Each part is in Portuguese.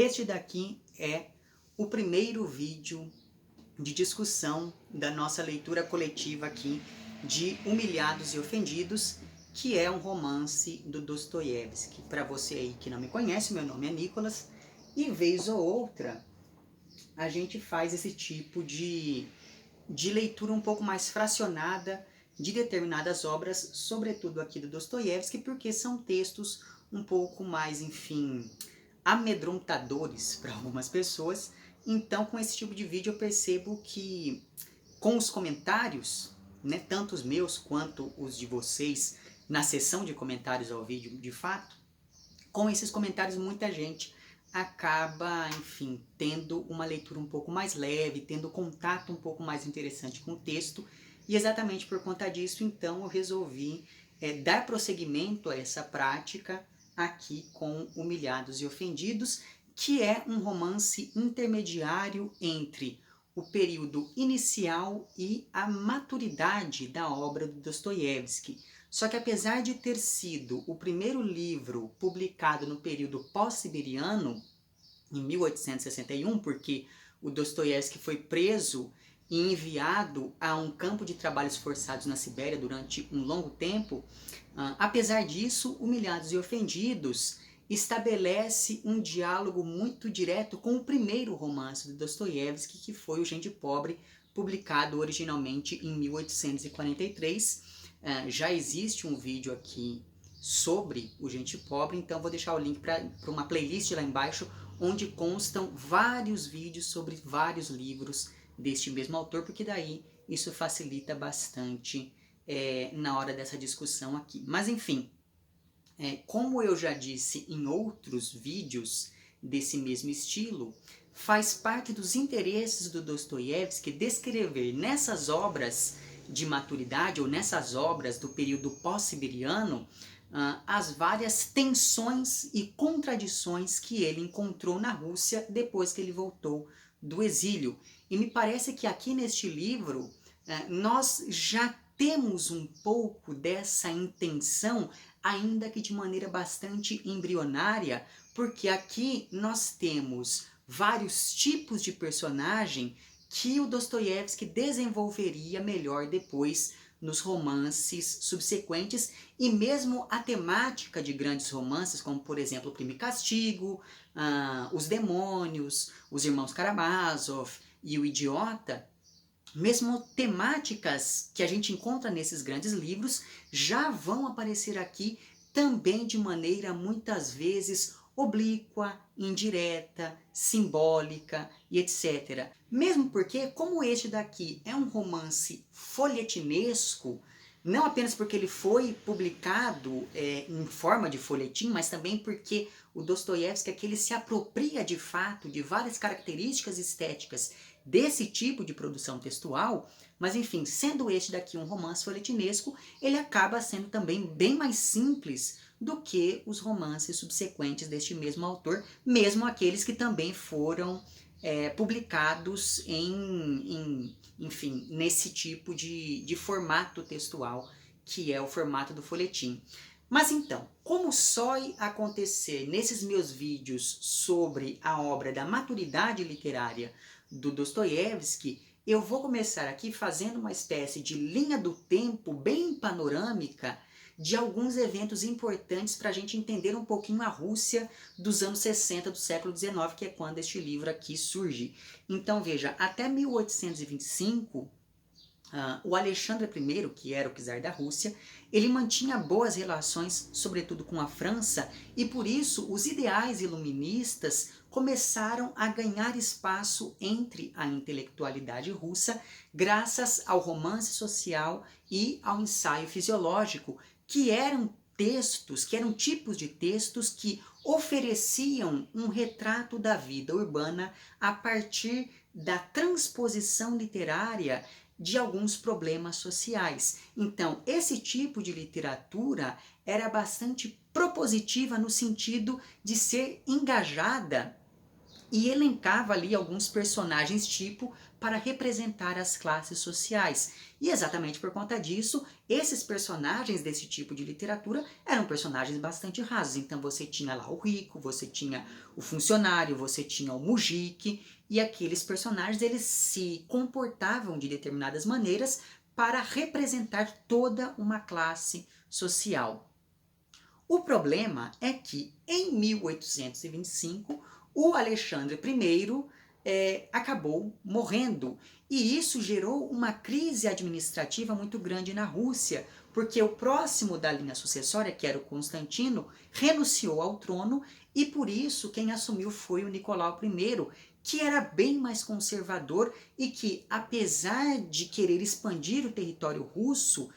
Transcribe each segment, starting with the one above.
Este daqui é o primeiro vídeo de discussão da nossa leitura coletiva aqui de Humilhados e Ofendidos, que é um romance do Dostoiévski. Para você aí que não me conhece, meu nome é Nicolas, e vez ou outra a gente faz esse tipo de leitura um pouco mais fracionada de determinadas obras, sobretudo aqui do Dostoiévski, porque são textos um pouco mais, enfim, amedrontadores para algumas pessoas. Então, com esse tipo de vídeo eu percebo que com os comentários, né, tanto os meus quanto os de vocês, na seção de comentários ao vídeo, de fato, com esses comentários muita gente acaba, enfim, tendo uma leitura um pouco mais leve, tendo contato um pouco mais interessante com o texto, e exatamente por conta disso, então, eu resolvi dar prosseguimento a essa prática aqui com Humilhados e Ofendidos, que é um romance intermediário entre o período inicial e a maturidade da obra do Dostoiévski. Só que apesar de ter sido o primeiro livro publicado no período pós-siberiano, em 1861, porque o Dostoiévski foi preso e enviado a um campo de trabalhos forçados na Sibéria durante um longo tempo, apesar disso, Humilhados e Ofendidos estabelece um diálogo muito direto com o primeiro romance do Dostoiévski, que foi O Gente Pobre, publicado originalmente em 1843. Já existe um vídeo aqui sobre o Gente Pobre, então vou deixar o link para uma playlist lá embaixo, onde constam vários vídeos sobre vários livros deste mesmo autor, porque daí isso facilita bastante na hora dessa discussão aqui. Mas enfim, como eu já disse em outros vídeos desse mesmo estilo, faz parte dos interesses do Dostoiévski descrever nessas obras de maturidade, ou nessas obras do período pós-siberiano, as várias tensões e contradições que ele encontrou na Rússia depois que ele voltou do exílio. E me parece que aqui neste livro nós já temos um pouco dessa intenção, ainda que de maneira bastante embrionária, porque aqui nós temos vários tipos de personagem que o Dostoiévski desenvolveria melhor depois nos romances subsequentes, e mesmo a temática de grandes romances, como por exemplo Crime e Castigo, Os Demônios, Os Irmãos Karamazov e O Idiota, mesmo temáticas que a gente encontra nesses grandes livros já vão aparecer aqui também de maneira muitas vezes oblíqua, indireta, simbólica e etc. Mesmo porque, como este daqui é um romance folhetinesco, não apenas porque ele foi publicado em forma de folhetim, mas também porque o Dostoiévski aqui ele se apropria de fato de várias características estéticas desse tipo de produção textual, mas enfim, sendo este daqui um romance folhetinesco, ele acaba sendo também bem mais simples do que os romances subsequentes deste mesmo autor, mesmo aqueles que também foram publicados enfim, nesse tipo de formato textual, que é o formato do folhetim. Mas então, como só acontecer nesses meus vídeos sobre a obra da maturidade literária do Dostoiévski, eu vou começar aqui fazendo uma espécie de linha do tempo bem panorâmica de alguns eventos importantes para a gente entender um pouquinho a Rússia dos anos 60 do século XIX, que é quando este livro aqui surge. Então veja, até 1825, o Alexandre I, que era o czar da Rússia, ele mantinha boas relações, sobretudo com a França, e por isso os ideais iluministas começaram a ganhar espaço entre a intelectualidade russa, graças ao romance social e ao ensaio fisiológico, que eram textos, que eram tipos de textos que ofereciam um retrato da vida urbana a partir da transposição literária de alguns problemas sociais. Então, esse tipo de literatura era bastante propositiva no sentido de ser engajada e elencava ali alguns personagens tipo para representar as classes sociais. E exatamente por conta disso, esses personagens desse tipo de literatura eram personagens bastante rasos. Então você tinha lá o rico, você tinha o funcionário, você tinha o mujique, e aqueles personagens eles se comportavam de determinadas maneiras para representar toda uma classe social. O problema é que em 1825 o Alexandre I acabou morrendo, e isso gerou uma crise administrativa muito grande na Rússia, porque o próximo da linha sucessória, que era o Constantino, renunciou ao trono, e por isso quem assumiu foi o Nicolau I, que era bem mais conservador e que, apesar de querer expandir o território russo,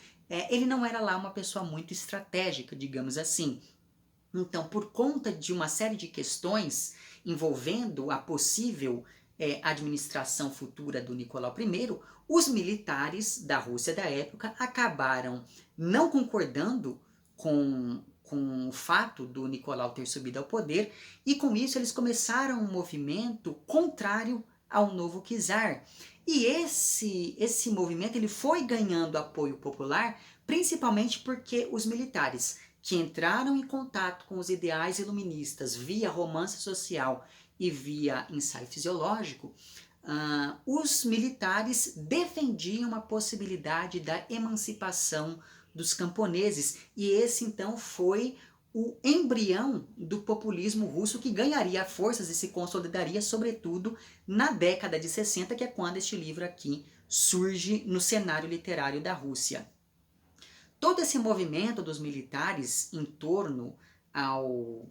ele não era lá uma pessoa muito estratégica, digamos assim. Então, por conta de uma série de questões envolvendo a possível administração futura do Nicolau I, os militares da Rússia da época acabaram não concordando com o fato do Nicolau ter subido ao poder, e com isso eles começaram um movimento contrário ao novo czar. E esse movimento ele foi ganhando apoio popular, principalmente porque os militares que entraram em contato com os ideais iluministas via romance social e via ensaio fisiológico, os militares defendiam a possibilidade da emancipação dos camponeses, e esse então foi o embrião do populismo russo, que ganharia forças e se consolidaria sobretudo na década de 60, que é quando este livro aqui surge no cenário literário da Rússia. Todo esse movimento dos militares em torno ao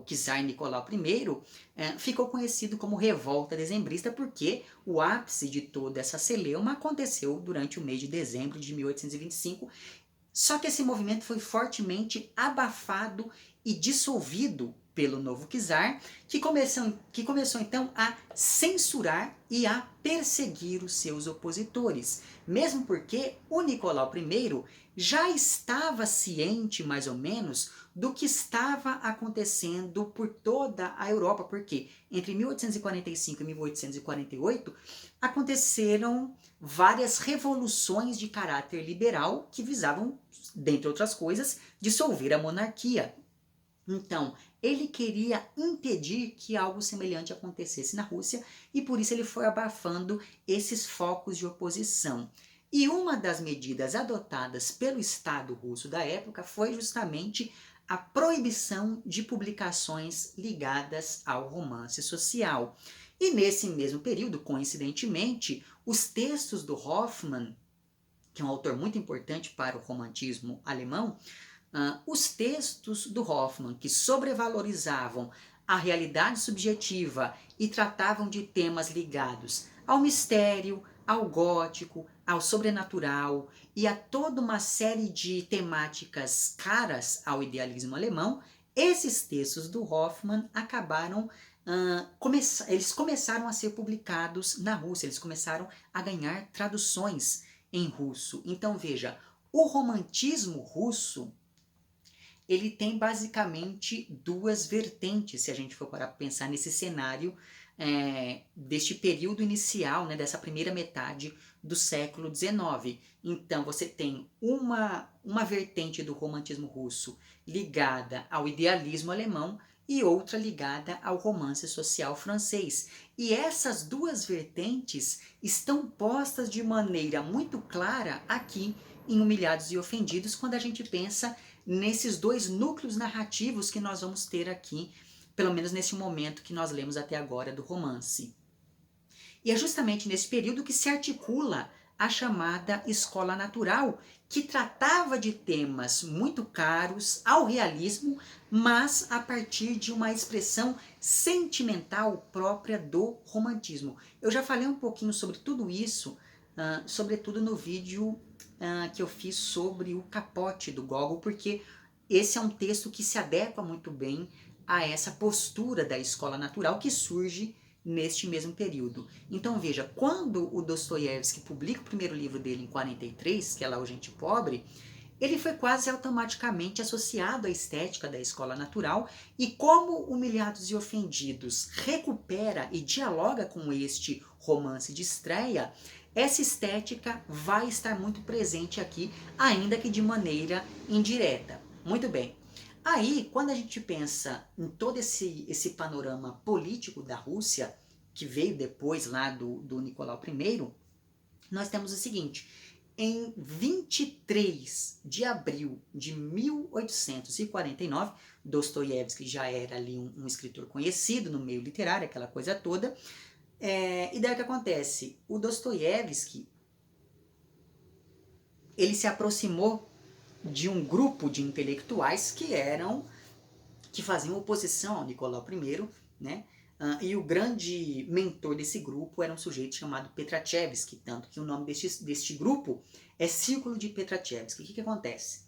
czar Nicolau I ficou conhecido como Revolta Dezembrista, porque o ápice de toda essa celeuma aconteceu durante o mês de dezembro de 1825. Só que esse movimento foi fortemente abafado e dissolvido pelo novo czar, que começou então a censurar e a perseguir os seus opositores. Mesmo porque o Nicolau I já estava ciente, mais ou menos, do que estava acontecendo por toda a Europa, porque entre 1845 e 1848 aconteceram várias revoluções de caráter liberal que visavam, dentre outras coisas, dissolver a monarquia. Então, ele queria impedir que algo semelhante acontecesse na Rússia, e por isso ele foi abafando esses focos de oposição. E uma das medidas adotadas pelo Estado russo da época foi justamente a proibição de publicações ligadas ao romance social. E nesse mesmo período, coincidentemente, os textos do Hoffmann, que é um autor muito importante para o romantismo alemão, os textos do Hoffmann, que sobrevalorizavam a realidade subjetiva e tratavam de temas ligados ao mistério, ao gótico, ao sobrenatural e a toda uma série de temáticas caras ao idealismo alemão, esses textos do Hoffmann acabaram eles começaram a ser publicados na Rússia, eles começaram a ganhar traduções em russo. Então veja, o romantismo russo ele tem basicamente duas vertentes, se a gente for para pensar nesse cenário deste período inicial, né, dessa primeira metade do século XIX. Então você tem uma vertente do romantismo russo ligada ao idealismo alemão e outra ligada ao romance social francês. E essas duas vertentes estão postas de maneira muito clara aqui em Humilhados e Ofendidos, quando a gente pensa nesses dois núcleos narrativos que nós vamos ter aqui, pelo menos nesse momento que nós lemos até agora do romance. E é justamente nesse período que se articula a chamada Escola Natural, que tratava de temas muito caros ao realismo, mas a partir de uma expressão sentimental própria do romantismo. Eu já falei um pouquinho sobre tudo isso, sobretudo no vídeo que eu fiz sobre o Capote do Gogol, porque esse é um texto que se adequa muito bem a essa postura da escola natural que surge neste mesmo período. Então veja, quando o Dostoiévski publica o primeiro livro dele em 43, que é lá O Gente Pobre, ele foi quase automaticamente associado à estética da escola natural, e como Humilhados e Ofendidos recupera e dialoga com este romance de estreia, essa estética vai estar muito presente aqui, ainda que de maneira indireta. Muito bem. Aí, quando a gente pensa em todo esse panorama político da Rússia, que veio depois lá do Nicolau I, nós temos o seguinte: em 23 de abril de 1849, Dostoiévski já era ali um escritor conhecido no meio literário, aquela coisa toda. E daí o que acontece? O Dostoiévski, ele se aproximou de um grupo de intelectuais que faziam oposição ao Nicolau I, né? E o grande mentor desse grupo era um sujeito chamado Petrachevsky, tanto que o nome deste grupo é Círculo de Petrachevsky. O que acontece?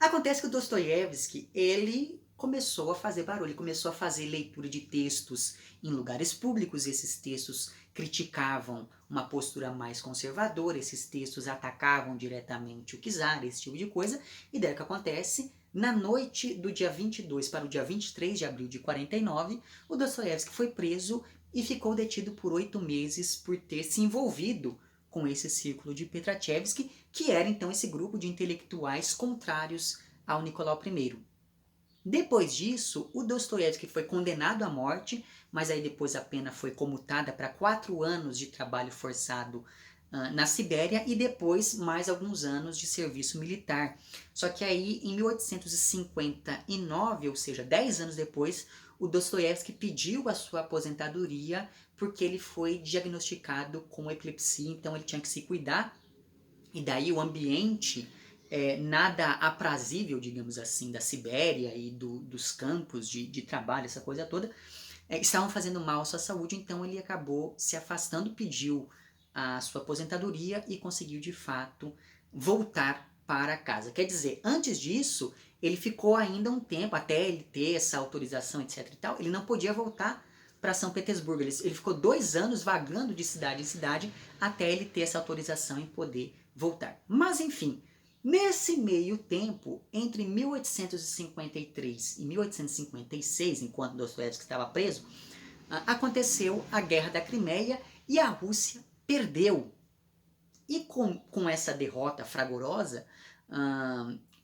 Acontece que o Dostoiévski, ele começou a fazer barulho, ele começou a fazer leitura de textos em lugares públicos. Esses textos criticavam uma postura mais conservadora, esses textos atacavam diretamente o czar, esse tipo de coisa. E daí o que acontece? Na noite do dia 22 para o dia 23 de abril de 49, o Dostoiévski foi preso e ficou detido por 8 meses por ter se envolvido com esse círculo de Petrachevsky, que era então esse grupo de intelectuais contrários ao Nicolau I. Depois disso, o Dostoiévski foi condenado à morte, mas aí depois a pena foi comutada para 4 anos de trabalho forçado na Sibéria e depois mais alguns anos de serviço militar. Só que aí em 1859, ou seja, 10 anos depois, o Dostoiévski pediu a sua aposentadoria porque ele foi diagnosticado com epilepsia, então ele tinha que se cuidar, e daí o ambiente nada aprazível, digamos assim, da Sibéria e dos campos de trabalho, essa coisa toda, estavam fazendo mal à sua saúde, então ele acabou se afastando, pediu a sua aposentadoria e conseguiu de fato voltar para casa. Quer dizer, antes disso, ele ficou ainda um tempo, até ele ter essa autorização, etc e tal, ele não podia voltar para São Petersburgo. Ele ficou 2 anos vagando de cidade em cidade até ele ter essa autorização e poder voltar. Mas enfim, nesse meio tempo, entre 1853 e 1856, enquanto Dostoiévski estava preso, aconteceu a Guerra da Crimeia e a Rússia perdeu. E com essa derrota fragorosa,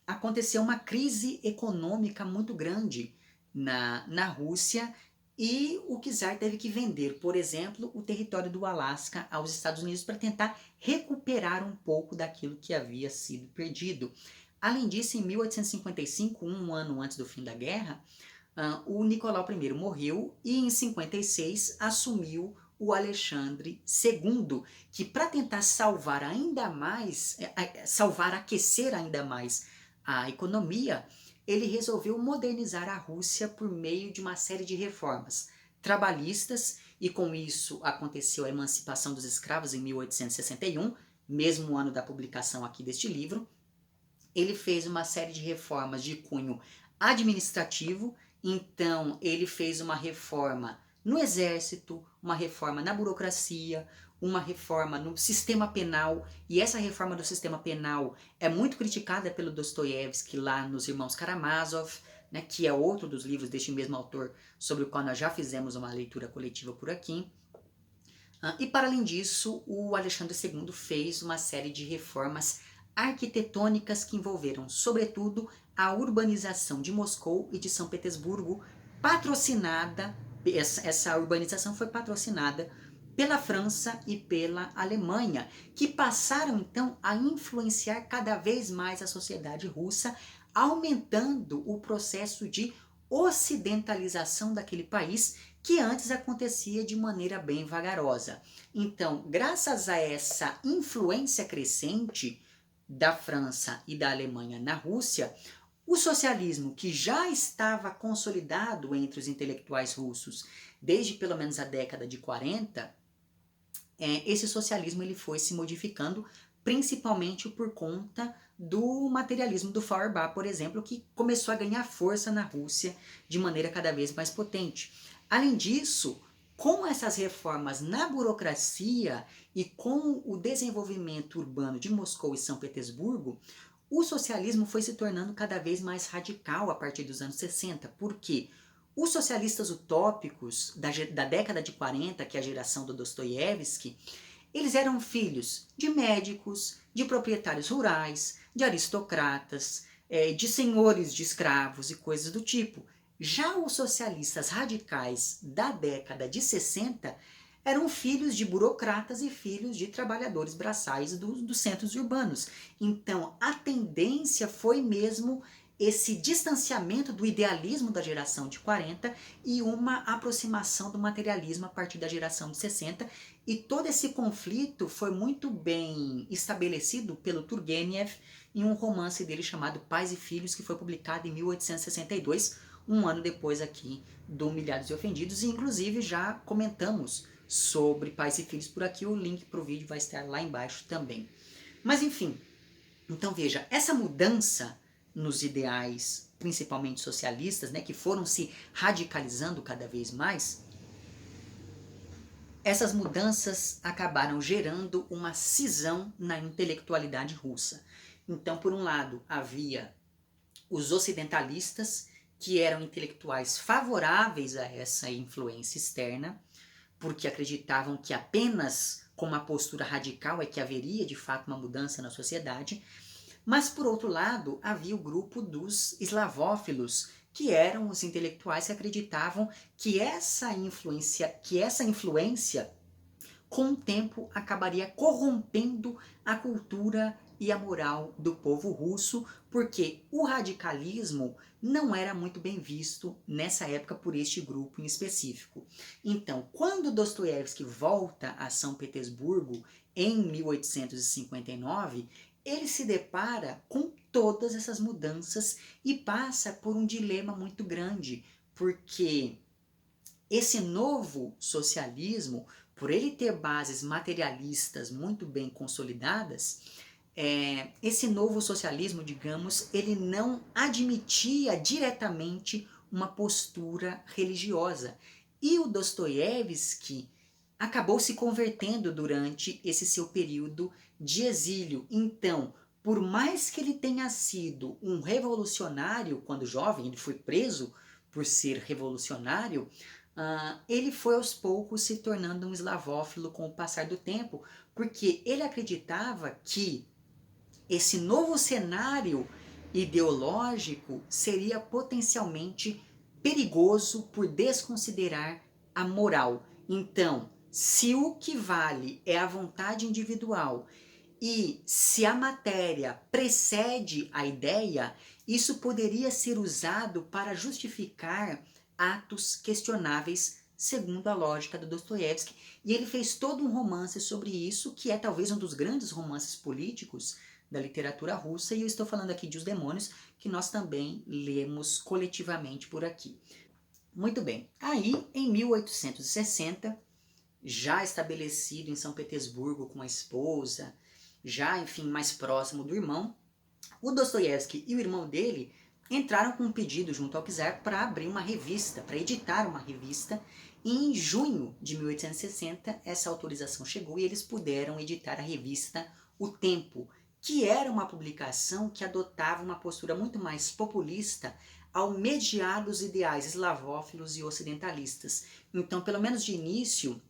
aconteceu uma crise econômica muito grande na Rússia, e o czar teve que vender, por exemplo, o território do Alasca aos Estados Unidos para tentar recuperar um pouco daquilo que havia sido perdido. Além disso, em 1855, um ano antes do fim da guerra, o Nicolau I morreu e em 56 assumiu o Alexandre II, que para tentar salvar ainda mais, aquecer ainda mais a economia, ele resolveu modernizar a Rússia por meio de uma série de reformas trabalhistas, e com isso aconteceu a emancipação dos escravos em 1861, mesmo ano da publicação aqui deste livro. Ele fez uma série de reformas de cunho administrativo, então ele fez uma reforma no exército, uma reforma na burocracia, uma reforma no sistema penal, e essa reforma do sistema penal é muito criticada pelo Dostoiévski lá nos Irmãos Karamazov, né, que é outro dos livros deste mesmo autor, sobre o qual nós já fizemos uma leitura coletiva por aqui. E para além disso, o Alexandre II fez uma série de reformas arquitetônicas que envolveram, sobretudo, a urbanização de Moscou e de São Petersburgo, essa urbanização foi patrocinada pela França e pela Alemanha, que passaram então a influenciar cada vez mais a sociedade russa, aumentando o processo de ocidentalização daquele país, que antes acontecia de maneira bem vagarosa. Então, graças a essa influência crescente da França e da Alemanha na Rússia, o socialismo, que já estava consolidado entre os intelectuais russos desde pelo menos a década de 40, esse socialismo ele foi se modificando, principalmente por conta do materialismo do Feuerbach, por exemplo, que começou a ganhar força na Rússia de maneira cada vez mais potente. Além disso, com essas reformas na burocracia e com o desenvolvimento urbano de Moscou e São Petersburgo, o socialismo foi se tornando cada vez mais radical a partir dos anos 60. Por quê? Os socialistas utópicos da década de 40, que é a geração do Dostoiévski, eles eram filhos de médicos, de proprietários rurais, de aristocratas, de senhores de escravos e coisas do tipo. Já os socialistas radicais da década de 60 eram filhos de burocratas e filhos de trabalhadores braçais dos centros urbanos. Então, a tendência foi mesmo esse distanciamento do idealismo da geração de 40 e uma aproximação do materialismo a partir da geração de 60. E todo esse conflito foi muito bem estabelecido pelo Turgenev em um romance dele chamado Pais e Filhos, que foi publicado em 1862, um ano depois aqui do Humilhados e Ofendidos, e inclusive já comentamos sobre Pais e Filhos por aqui, o link para o vídeo vai estar lá embaixo também. Mas enfim, então veja, essa mudança nos ideais, principalmente socialistas, né, que foram se radicalizando cada vez mais, essas mudanças acabaram gerando uma cisão na intelectualidade russa. Então, por um lado, havia os ocidentalistas, que eram intelectuais favoráveis a essa influência externa, porque acreditavam que apenas com uma postura radical é que haveria de fato uma mudança na sociedade. Mas, por outro lado, havia o grupo dos eslavófilos, que eram os intelectuais que acreditavam que essa influência, com o tempo, acabaria corrompendo a cultura e a moral do povo russo, porque o radicalismo não era muito bem visto nessa época por este grupo em específico. Então, quando Dostoiévski volta a São Petersburgo em 1859, ele se depara com todas essas mudanças e passa por um dilema muito grande, porque esse novo socialismo, por ele ter bases materialistas muito bem consolidadas, esse novo socialismo, digamos, ele não admitia diretamente uma postura religiosa. E o Dostoiévski acabou se convertendo durante esse seu período de exílio. Então, por mais que ele tenha sido um revolucionário quando jovem, ele foi preso por ser revolucionário, ele foi aos poucos se tornando um eslavófilo com o passar do tempo, porque ele acreditava que esse novo cenário ideológico seria potencialmente perigoso por desconsiderar a moral. Então, se o que vale é a vontade individual e se a matéria precede a ideia, isso poderia ser usado para justificar atos questionáveis segundo a lógica do Dostoiévski. E ele fez todo um romance sobre isso, que é talvez um dos grandes romances políticos da literatura russa, e eu estou falando aqui de Os Demônios, que nós também lemos coletivamente por aqui. Muito bem, aí em 1860, já estabelecido em São Petersburgo com a esposa, já, enfim, mais próximo do irmão, o Dostoiévski e o irmão dele entraram com um pedido junto ao czar para abrir uma revista, para editar uma revista, e em junho de 1860 essa autorização chegou e eles puderam editar a revista O Tempo, que era uma publicação que adotava uma postura muito mais populista ao mediar os ideais eslavófilos e ocidentalistas. Então, pelo menos de início,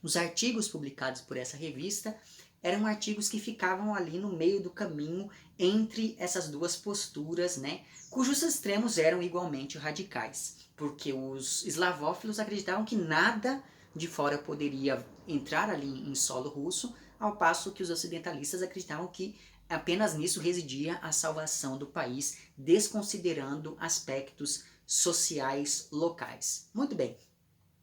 os artigos publicados por essa revista eram artigos que ficavam ali no meio do caminho entre essas duas posturas, né, cujos extremos eram igualmente radicais, porque os eslavófilos acreditavam que nada de fora poderia entrar ali em solo russo, ao passo que os ocidentalistas acreditavam que apenas nisso residia a salvação do país, desconsiderando aspectos sociais locais. Muito bem.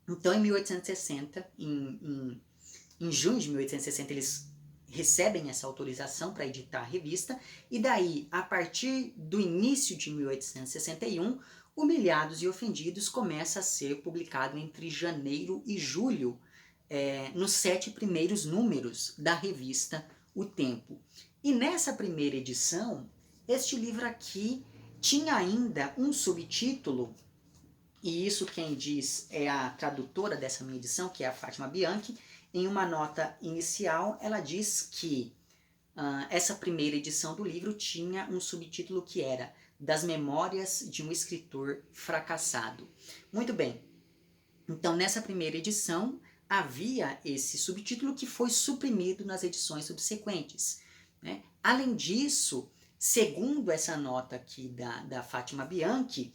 Então, em 1860, em junho de 1860, eles recebem essa autorização para editar a revista, e daí, a partir do início de 1861, Humilhados e Ofendidos começa a ser publicado entre janeiro e julho, nos 7 primeiros números da revista O Tempo. E nessa primeira edição, este livro aqui tinha ainda um subtítulo, e isso quem diz é a tradutora dessa minha edição, que é a Fátima Bianchi. Em uma nota inicial, ela diz que essa primeira edição do livro tinha um subtítulo que era Das Memórias de um Escritor Fracassado. Muito bem, então nessa primeira edição havia esse subtítulo que foi suprimido nas edições subsequentes, né? Além disso, segundo essa nota aqui da Fátima Bianchi,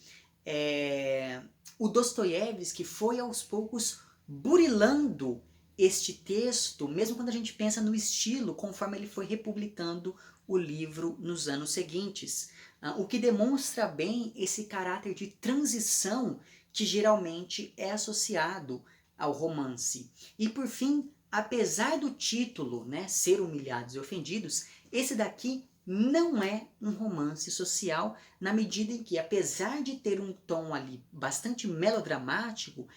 o Dostoiévski foi aos poucos burilando este texto, mesmo quando a gente pensa no estilo, conforme ele foi republicando o livro nos anos seguintes, o que demonstra bem esse caráter de transição que geralmente é associado ao romance. E por fim, apesar do título, né, Ser Humilhados e Ofendidos, esse daqui não é um romance social, na medida em que, apesar de ter um tom ali bastante melodramático,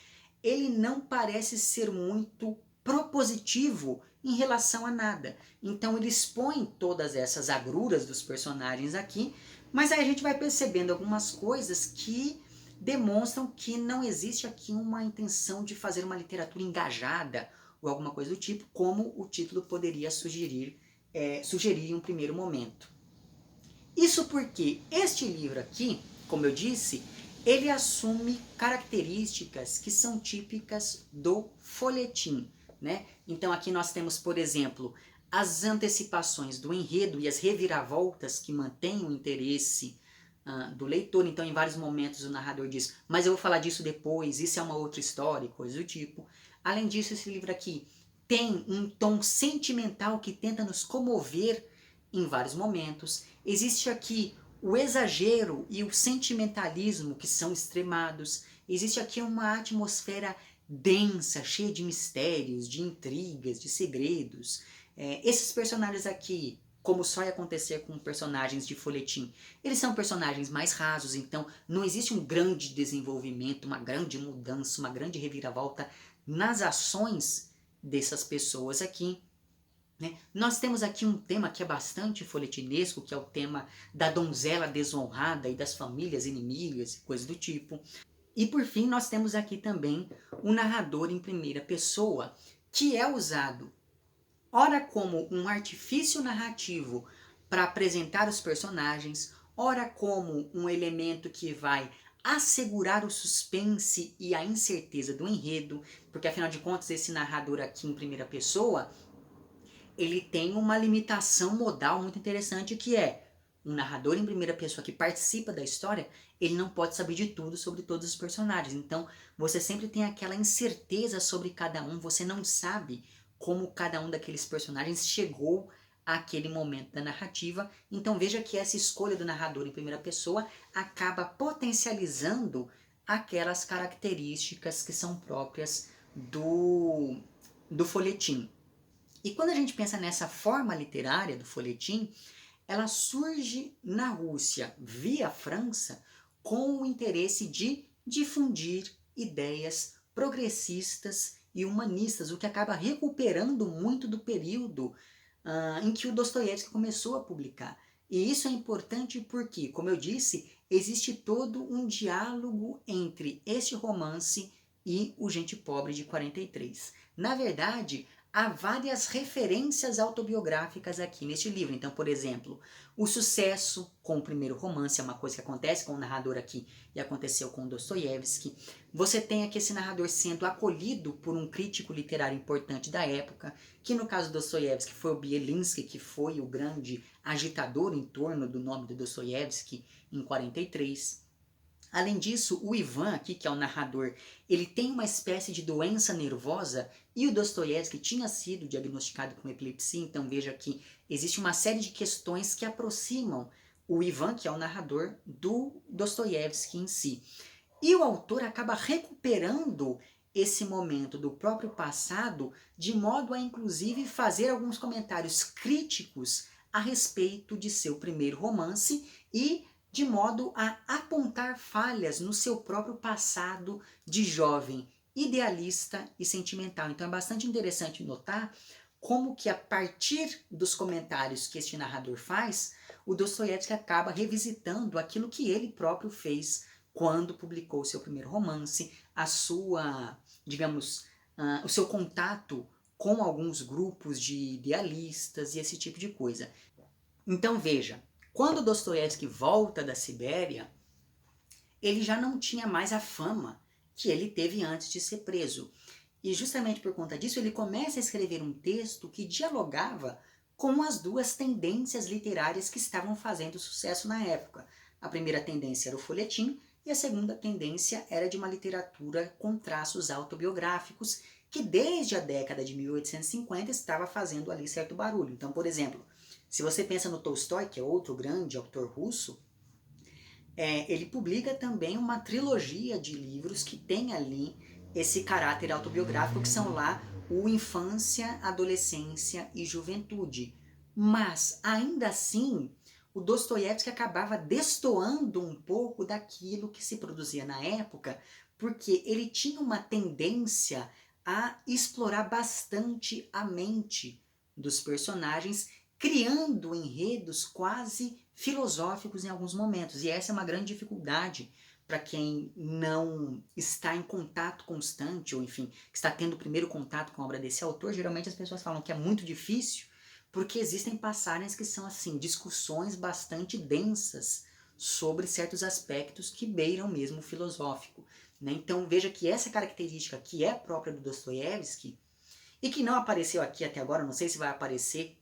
ele não parece ser muito propositivo em relação a nada. Então ele expõe todas essas agruras dos personagens aqui, mas aí a gente vai percebendo algumas coisas que demonstram que não existe aqui uma intenção de fazer uma literatura engajada ou alguma coisa do tipo, como o título poderia sugerir em um primeiro momento. Isso porque este livro aqui, como eu disse, ele assume características que são típicas do folhetim, né? Então aqui nós temos, por exemplo, as antecipações do enredo e as reviravoltas que mantêm o interesse do leitor. Então em vários momentos o narrador diz, mas eu vou falar disso depois, isso é uma outra história, coisa do tipo. Além disso, esse livro aqui tem um tom sentimental que tenta nos comover em vários momentos. Existe aqui o exagero e o sentimentalismo que são extremados. Existe aqui uma atmosfera densa, cheia de mistérios, de intrigas, de segredos. Esses personagens aqui, como só ia acontecer com personagens de folhetim, eles são personagens mais rasos, então não existe um grande desenvolvimento, uma grande mudança, uma grande reviravolta nas ações dessas pessoas aqui. Né? Nós temos aqui um tema que é bastante folhetinesco, que é o tema da donzela desonrada e das famílias inimigas e coisas do tipo. E por fim nós temos aqui também o narrador em primeira pessoa, que é usado ora como um artifício narrativo para apresentar os personagens, ora como um elemento que vai assegurar o suspense e a incerteza do enredo, porque afinal de contas esse narrador aqui em primeira pessoa, ele tem uma limitação modal muito interessante, que é um narrador em primeira pessoa que participa da história, ele não pode saber de tudo sobre todos os personagens. Então você sempre tem aquela incerteza sobre cada um, você não sabe como cada um daqueles personagens chegou àquele momento da narrativa. Então veja que essa escolha do narrador em primeira pessoa acaba potencializando aquelas características que são próprias do folhetim. E quando a gente pensa nessa forma literária do folhetim, ela surge na Rússia via França com o interesse de difundir ideias progressistas e humanistas, o que acaba recuperando muito do período em que o Dostoiévski começou a publicar. E isso é importante porque, como eu disse, existe todo um diálogo entre este romance e o Gente Pobre de 43. Na verdade, há várias referências autobiográficas aqui neste livro. Então, por exemplo, o sucesso com o primeiro romance é uma coisa que acontece com o narrador aqui e aconteceu com Dostoiévski. Você tem aqui esse narrador sendo acolhido por um crítico literário importante da época, que no caso do Dostoiévski foi o Bielinski, que foi o grande agitador em torno do nome de Dostoiévski em 43. Além disso, o Ivan aqui, que é o narrador, ele tem uma espécie de doença nervosa e o Dostoiévski tinha sido diagnosticado com epilepsia, então veja que existe uma série de questões que aproximam o Ivan, que é o narrador, do Dostoiévski em si. E o autor acaba recuperando esse momento do próprio passado, de modo a inclusive fazer alguns comentários críticos a respeito de seu primeiro romance e de modo a apontar falhas no seu próprio passado de jovem, idealista e sentimental. Então é bastante interessante notar como que a partir dos comentários que este narrador faz, o Dostoiévski acaba revisitando aquilo que ele próprio fez quando publicou o seu primeiro romance, a sua, digamos, o seu contato com alguns grupos de idealistas e esse tipo de coisa. Então veja, quando Dostoiévski volta da Sibéria, ele já não tinha mais a fama que ele teve antes de ser preso. E justamente por conta disso, ele começa a escrever um texto que dialogava com as duas tendências literárias que estavam fazendo sucesso na época. A primeira tendência era o folhetim, e a segunda tendência era de uma literatura com traços autobiográficos, que desde a década de 1850 estava fazendo ali certo barulho. Então, por exemplo, se você pensa no Tolstói, que é outro grande autor russo, ele publica também uma trilogia de livros que tem ali esse caráter autobiográfico, que são lá o Infância, Adolescência e Juventude. Mas, ainda assim, o Dostoiévski acabava destoando um pouco daquilo que se produzia na época, porque ele tinha uma tendência a explorar bastante a mente dos personagens, criando enredos quase filosóficos em alguns momentos. E essa é uma grande dificuldade para quem não está em contato constante, ou enfim, que está tendo o primeiro contato com a obra desse autor. Geralmente as pessoas falam que é muito difícil, porque existem passagens que são assim, discussões bastante densas sobre certos aspectos que beiram mesmo o filosófico. Né? Então veja que essa característica que é própria do Dostoiévski, e que não apareceu aqui até agora, não sei se vai aparecer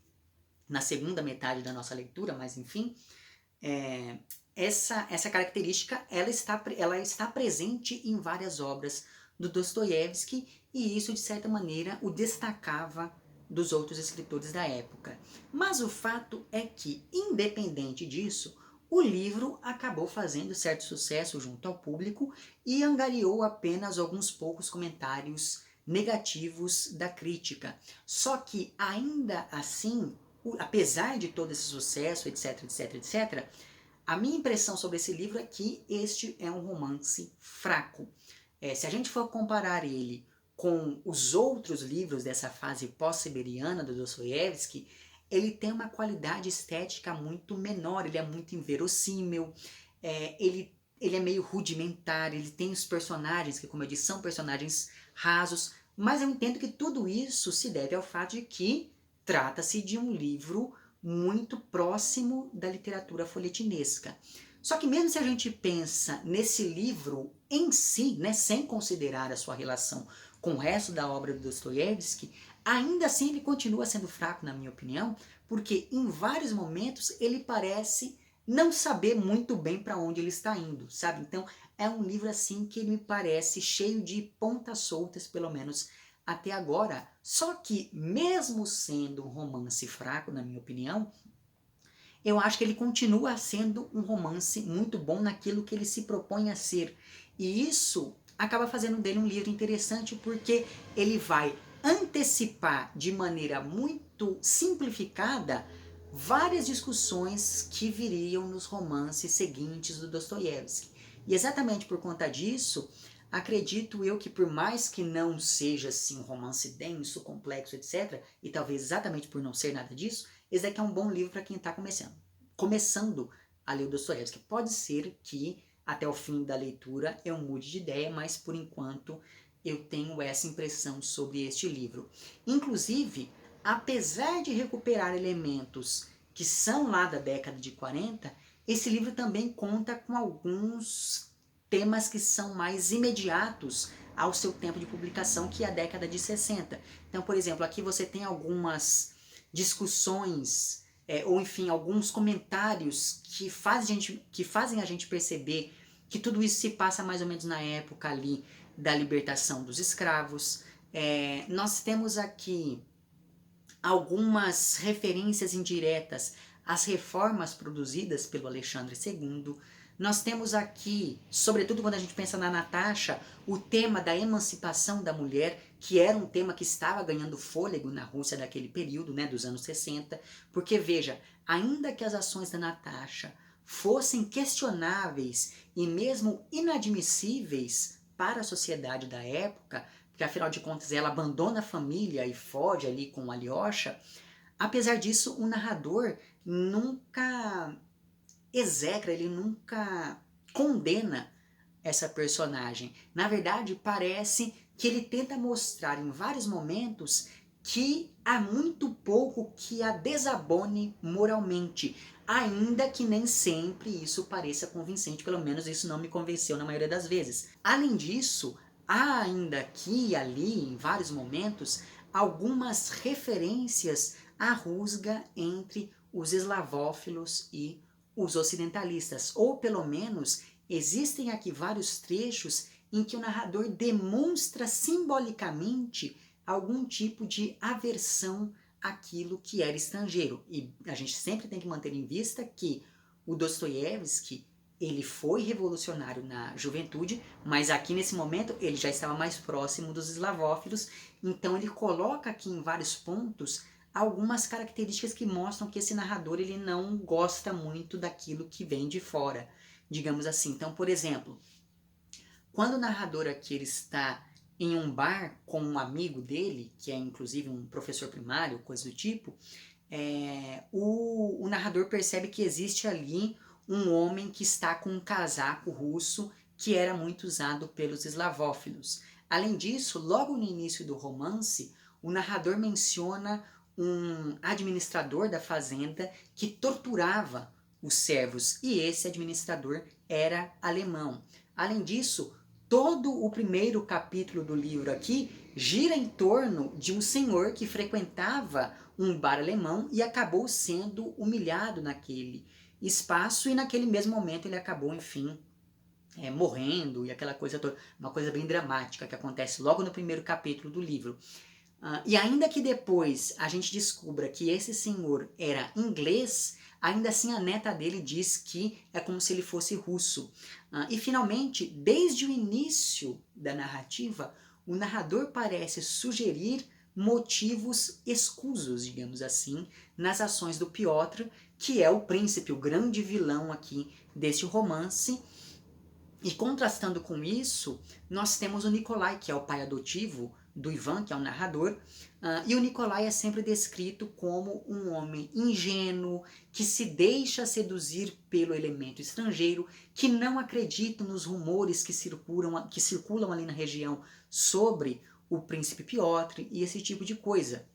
na segunda metade da nossa leitura, mas enfim, essa característica ela está presente em várias obras do Dostoiévski, e isso de certa maneira o destacava dos outros escritores da época. Mas o fato é que, independente disso, o livro acabou fazendo certo sucesso junto ao público e angariou apenas alguns poucos comentários negativos da crítica. Só que, ainda assim, apesar de todo esse sucesso, etc, etc, etc, a minha impressão sobre esse livro é que este é um romance fraco. Se a gente for comparar ele com os outros livros dessa fase pós-siberiana do Dostoiévski, ele tem uma qualidade estética muito menor, ele é muito inverossímil, ele é meio rudimentar, ele tem os personagens que, como eu disse, são personagens rasos, mas eu entendo que tudo isso se deve ao fato de que trata-se de um livro muito próximo da literatura folhetinesca. Só que mesmo se a gente pensa nesse livro em si, né, sem considerar a sua relação com o resto da obra do Dostoiévski, ainda assim ele continua sendo fraco, na minha opinião, porque em vários momentos ele parece não saber muito bem para onde ele está indo, sabe? Então é um livro assim que ele me parece cheio de pontas soltas, pelo menos até agora. Só que, mesmo sendo um romance fraco, na minha opinião, eu acho que ele continua sendo um romance muito bom naquilo que ele se propõe a ser. E isso acaba fazendo dele um livro interessante, porque ele vai antecipar de maneira muito simplificada várias discussões que viriam nos romances seguintes do Dostoiévski. E exatamente por conta disso, acredito eu que, por mais que não seja assim um romance denso, complexo, etc., e talvez exatamente por não ser nada disso, esse daqui é um bom livro para quem está começando a ler o Dostoiévski. Pode ser que até o fim da leitura eu mude de ideia, mas por enquanto eu tenho essa impressão sobre este livro. Inclusive, apesar de recuperar elementos que são lá da década de 40, esse livro também conta com alguns temas que são mais imediatos ao seu tempo de publicação, que é a década de 60. Então, por exemplo, aqui você tem algumas discussões, ou enfim, alguns comentários que fazem a gente perceber que tudo isso se passa mais ou menos na época ali da libertação dos escravos. Nós temos aqui algumas referências indiretas às reformas produzidas pelo Alexandre II. Nós temos aqui, sobretudo quando a gente pensa na Natasha, o tema da emancipação da mulher, que era um tema que estava ganhando fôlego na Rússia naquele período, né, dos anos 60, porque veja, ainda que as ações da Natasha fossem questionáveis e mesmo inadmissíveis para a sociedade da época, porque afinal de contas ela abandona a família e foge ali com o Alyosha, apesar disso o narrador nunca execra, ele nunca condena essa personagem. Na verdade, parece que ele tenta mostrar em vários momentos que há muito pouco que a desabone moralmente, ainda que nem sempre isso pareça convincente, pelo menos isso não me convenceu na maioria das vezes. Além disso, há ainda aqui e ali, em vários momentos, algumas referências à rusga entre os eslavófilos e os ocidentalistas, ou pelo menos existem aqui vários trechos em que o narrador demonstra simbolicamente algum tipo de aversão àquilo que era estrangeiro. E a gente sempre tem que manter em vista que o Dostoiévski, ele foi revolucionário na juventude, mas aqui nesse momento ele já estava mais próximo dos eslavófilos, então ele coloca aqui em vários pontos algumas características que mostram que esse narrador ele não gosta muito daquilo que vem de fora, digamos assim. Então, por exemplo, quando o narrador aqui ele está em um bar com um amigo dele, que é inclusive um professor primário, coisa do tipo, o narrador percebe que existe ali um homem que está com um casaco russo que era muito usado pelos eslavófilos. Além disso, logo no início do romance, o narrador menciona um administrador da fazenda que torturava os servos, e esse administrador era alemão. Além disso, todo o primeiro capítulo do livro aqui gira em torno de um senhor que frequentava um bar alemão e acabou sendo humilhado naquele espaço, e naquele mesmo momento ele acabou, enfim, morrendo, e aquela coisa toda, uma coisa bem dramática que acontece logo no primeiro capítulo do livro. E ainda que depois a gente descubra que esse senhor era inglês, ainda assim a neta dele diz que é como se ele fosse russo. E finalmente, desde o início da narrativa, o narrador parece sugerir motivos escusos, digamos assim, nas ações do Piotr, que é o príncipe, o grande vilão aqui deste romance. E contrastando com isso, nós temos o Nikolai, que é o pai adotivo do Ivan, que é o narrador, e o Nikolai é sempre descrito como um homem ingênuo, que se deixa seduzir pelo elemento estrangeiro, que não acredita nos rumores que circulam ali na região sobre o príncipe Piotr e esse tipo de coisa,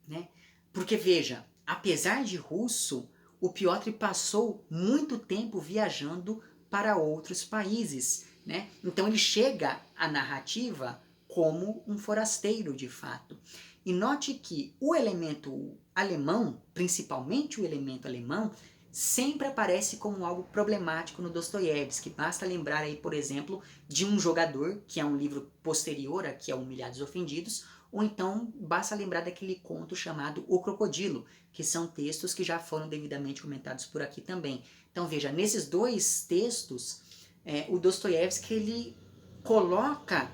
né? Porque veja, apesar de russo, o Piotr passou muito tempo viajando para outros países, né? Então ele chega à narrativa como um forasteiro de fato. E note que o elemento alemão, principalmente o elemento alemão, sempre aparece como algo problemático no Dostoiévski. Basta lembrar aí, por exemplo, de Um Jogador, que é um livro posterior aqui a Humilhados e Ofendidos, ou então basta lembrar daquele conto chamado O Crocodilo, que são textos que já foram devidamente comentados por aqui também. Então veja, nesses dois textos, o Dostoiévski ele coloca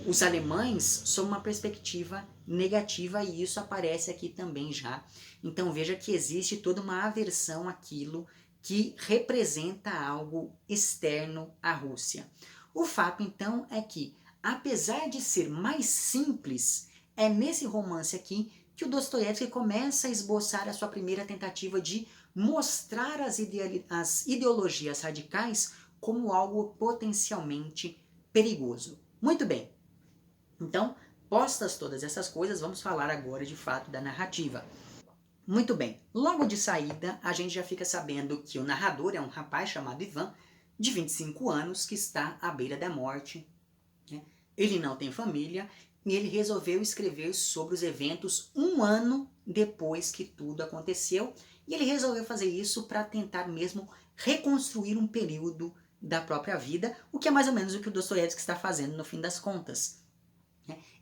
os alemães sob uma perspectiva negativa, e isso aparece aqui também já. Então veja que existe toda uma aversão àquilo que representa algo externo à Rússia. O fato então é que, apesar de ser mais simples, é nesse romance aqui que o Dostoiévski começa a esboçar a sua primeira tentativa de mostrar as ideologias radicais como algo potencialmente perigoso. Muito bem, então, postas todas essas coisas, vamos falar agora de fato da narrativa. Muito bem, logo de saída a gente já fica sabendo que o narrador é um rapaz chamado Ivan, de 25 anos, que está à beira da morte, né? Ele não tem família e ele resolveu escrever sobre os eventos um ano depois que tudo aconteceu, e ele resolveu fazer isso para tentar mesmo reconstruir um período da própria vida, o que é mais ou menos o que o Dostoiévski está fazendo no fim das contas.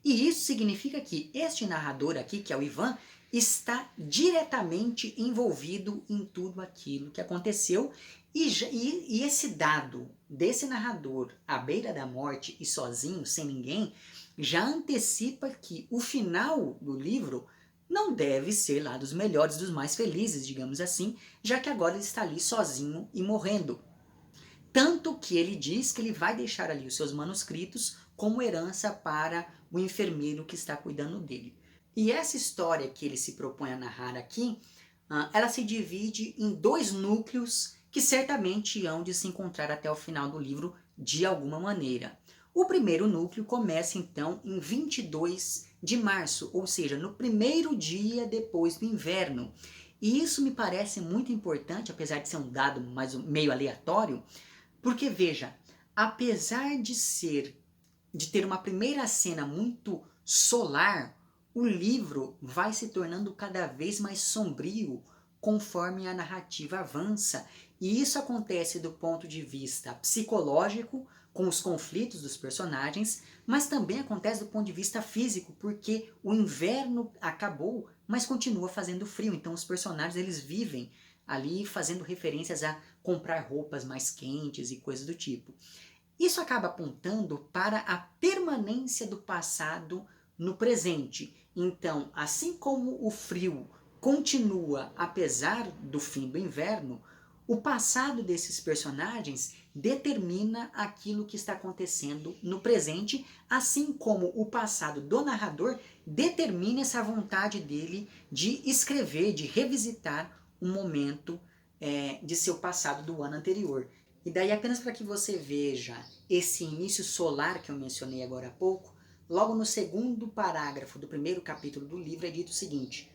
E isso significa que este narrador aqui, que é o Ivan, está diretamente envolvido em tudo aquilo que aconteceu, e esse dado desse narrador à beira da morte e sozinho, sem ninguém, já antecipa que o final do livro não deve ser lá dos melhores, dos mais felizes, digamos assim, já que agora ele está ali sozinho e morrendo. Tanto que ele diz que ele vai deixar ali os seus manuscritos como herança para o enfermeiro que está cuidando dele. E essa história que ele se propõe a narrar aqui, ela se divide em dois núcleos que certamente hão de se encontrar até o final do livro de alguma maneira. O primeiro núcleo começa então em 22 de março, ou seja, no primeiro dia depois do inverno. E isso me parece muito importante, apesar de ser um dado meio aleatório, porque veja, apesar de ter uma primeira cena muito solar, o livro vai se tornando cada vez mais sombrio conforme a narrativa avança, e isso acontece do ponto de vista psicológico, com os conflitos dos personagens, mas também acontece do ponto de vista físico, porque o inverno acabou, mas continua fazendo frio, então os personagens eles vivem ali fazendo referências a comprar roupas mais quentes e coisas do tipo. Isso acaba apontando para a permanência do passado no presente. Então, assim como o frio continua apesar do fim do inverno, o passado desses personagens determina aquilo que está acontecendo no presente, assim como o passado do narrador determina essa vontade dele de escrever, de revisitar um momento de seu passado do ano anterior. E daí, apenas para que você veja esse início solar que eu mencionei agora há pouco, logo no segundo parágrafo do primeiro capítulo do livro é dito o seguinte: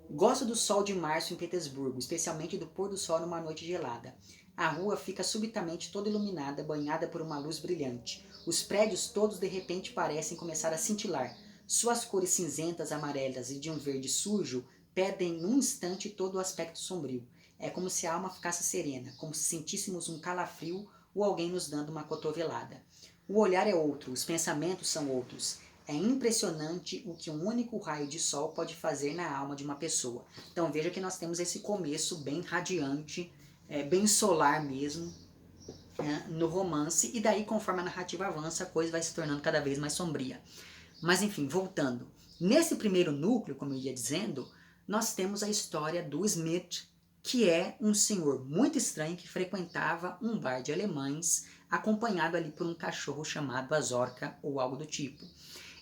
gosto do sol de março em Petersburgo, especialmente do pôr do sol numa noite gelada. A rua fica subitamente toda iluminada, banhada por uma luz brilhante. Os prédios todos de repente parecem começar a cintilar. Suas cores cinzentas, amarelas e de um verde sujo perdem num instante todo o aspecto sombrio. É como se a alma ficasse serena, como se sentíssemos um calafrio ou alguém nos dando uma cotovelada. O olhar é outro, os pensamentos são outros. É impressionante o que um único raio de sol pode fazer na alma de uma pessoa. Então veja que nós temos esse começo bem radiante, bem solar mesmo, no romance, e daí conforme a narrativa avança a coisa vai se tornando cada vez mais sombria. Mas enfim, voltando. Nesse primeiro núcleo, como eu ia dizendo, nós temos a história do Smith, que é um senhor muito estranho que frequentava um bar de alemães, acompanhado ali por um cachorro chamado Azorca ou algo do tipo.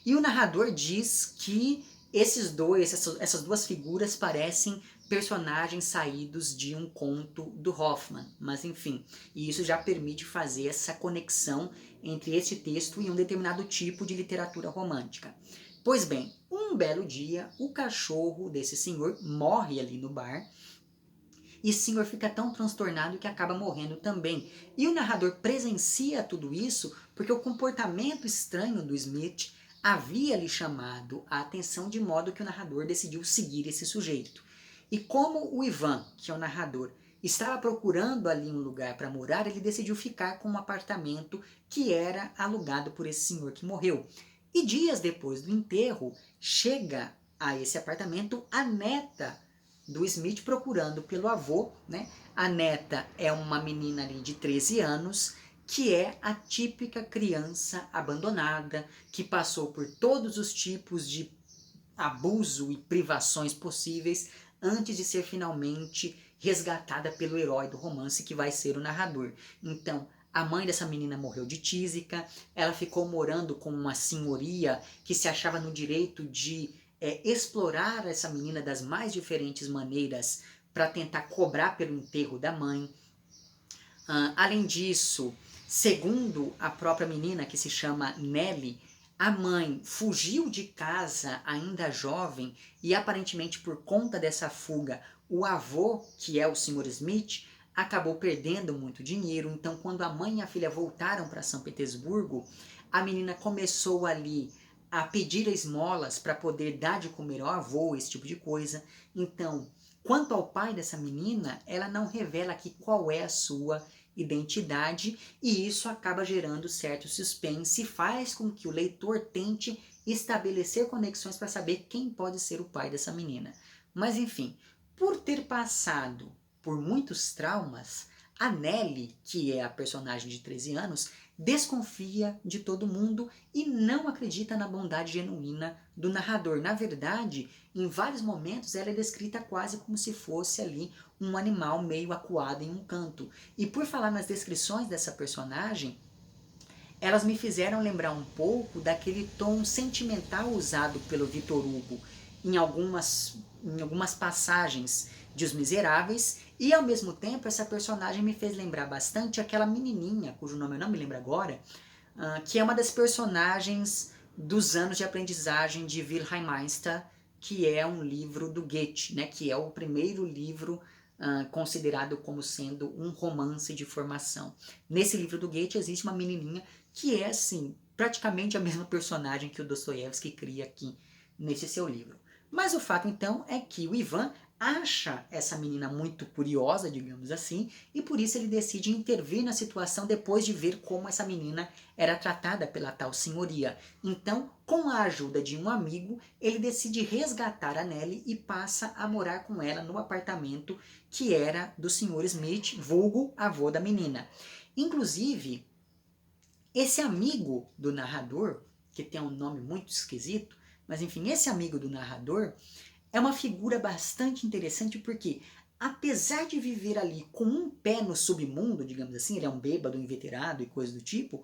E o narrador diz que essas duas figuras parecem personagens saídos de um conto do Hoffmann, mas enfim, e isso já permite fazer essa conexão entre este texto e um determinado tipo de literatura romântica. Pois bem, um belo dia, o cachorro desse senhor morre ali no bar, e o senhor fica tão transtornado que acaba morrendo também. E o narrador presencia tudo isso porque o comportamento estranho do Smith havia lhe chamado a atenção, de modo que o narrador decidiu seguir esse sujeito. E como o Ivan, que é o narrador, estava procurando ali um lugar para morar, ele decidiu ficar com um apartamento que era alugado por esse senhor que morreu. E dias depois do enterro, chega a esse apartamento a neta do Smith procurando pelo avô, né? A neta é uma menina ali de 13 anos, que é a típica criança abandonada, que passou por todos os tipos de abuso e privações possíveis antes de ser finalmente resgatada pelo herói do romance, que vai ser o narrador. Então, a mãe dessa menina morreu de tísica, ela ficou morando com uma senhoria que se achava no direito de explorar essa menina das mais diferentes maneiras para tentar cobrar pelo enterro da mãe. Além disso, segundo a própria menina, que se chama Nelly, a mãe fugiu de casa ainda jovem e aparentemente por conta dessa fuga, o avô, que é o Sr. Smith, acabou perdendo muito dinheiro. Então, quando a mãe e a filha voltaram para São Petersburgo, a menina começou ali a pedir esmolas para poder dar de comer ao avô, esse tipo de coisa. Então, quanto ao pai dessa menina, ela não revela aqui qual é a sua identidade, e isso acaba gerando certo suspense e faz com que o leitor tente estabelecer conexões para saber quem pode ser o pai dessa menina. Mas enfim, por ter passado por muitos traumas, a Nelly, que é a personagem de 13 anos, desconfia de todo mundo e não acredita na bondade genuína do narrador. Na verdade, em vários momentos ela é descrita quase como se fosse ali um animal meio acuado em um canto. E por falar nas descrições dessa personagem, elas me fizeram lembrar um pouco daquele tom sentimental usado pelo Victor Hugo em algumas passagens de Os Miseráveis, e ao mesmo tempo essa personagem me fez lembrar bastante aquela menininha, cujo nome eu não me lembro agora, que é uma das personagens dos anos de aprendizagem de Wilhelm Meister, que é um livro do Goethe, né, que é o primeiro livro considerado como sendo um romance de formação. Nesse livro do Goethe existe uma menininha que é, assim, praticamente a mesma personagem que o Dostoiévski cria aqui nesse seu livro. Mas o fato, então, é que o Ivan acha essa menina muito curiosa, digamos assim, e por isso ele decide intervir na situação depois de ver como essa menina era tratada pela tal senhoria. Então, com a ajuda de um amigo, ele decide resgatar a Nelly e passa a morar com ela no apartamento que era do Sr. Smith, vulgo avô da menina. Inclusive, esse amigo do narrador, que tem um nome muito esquisito, mas enfim, esse amigo do narrador é uma figura bastante interessante porque, apesar de viver ali com um pé no submundo, digamos assim, ele é um bêbado inveterado e coisa do tipo,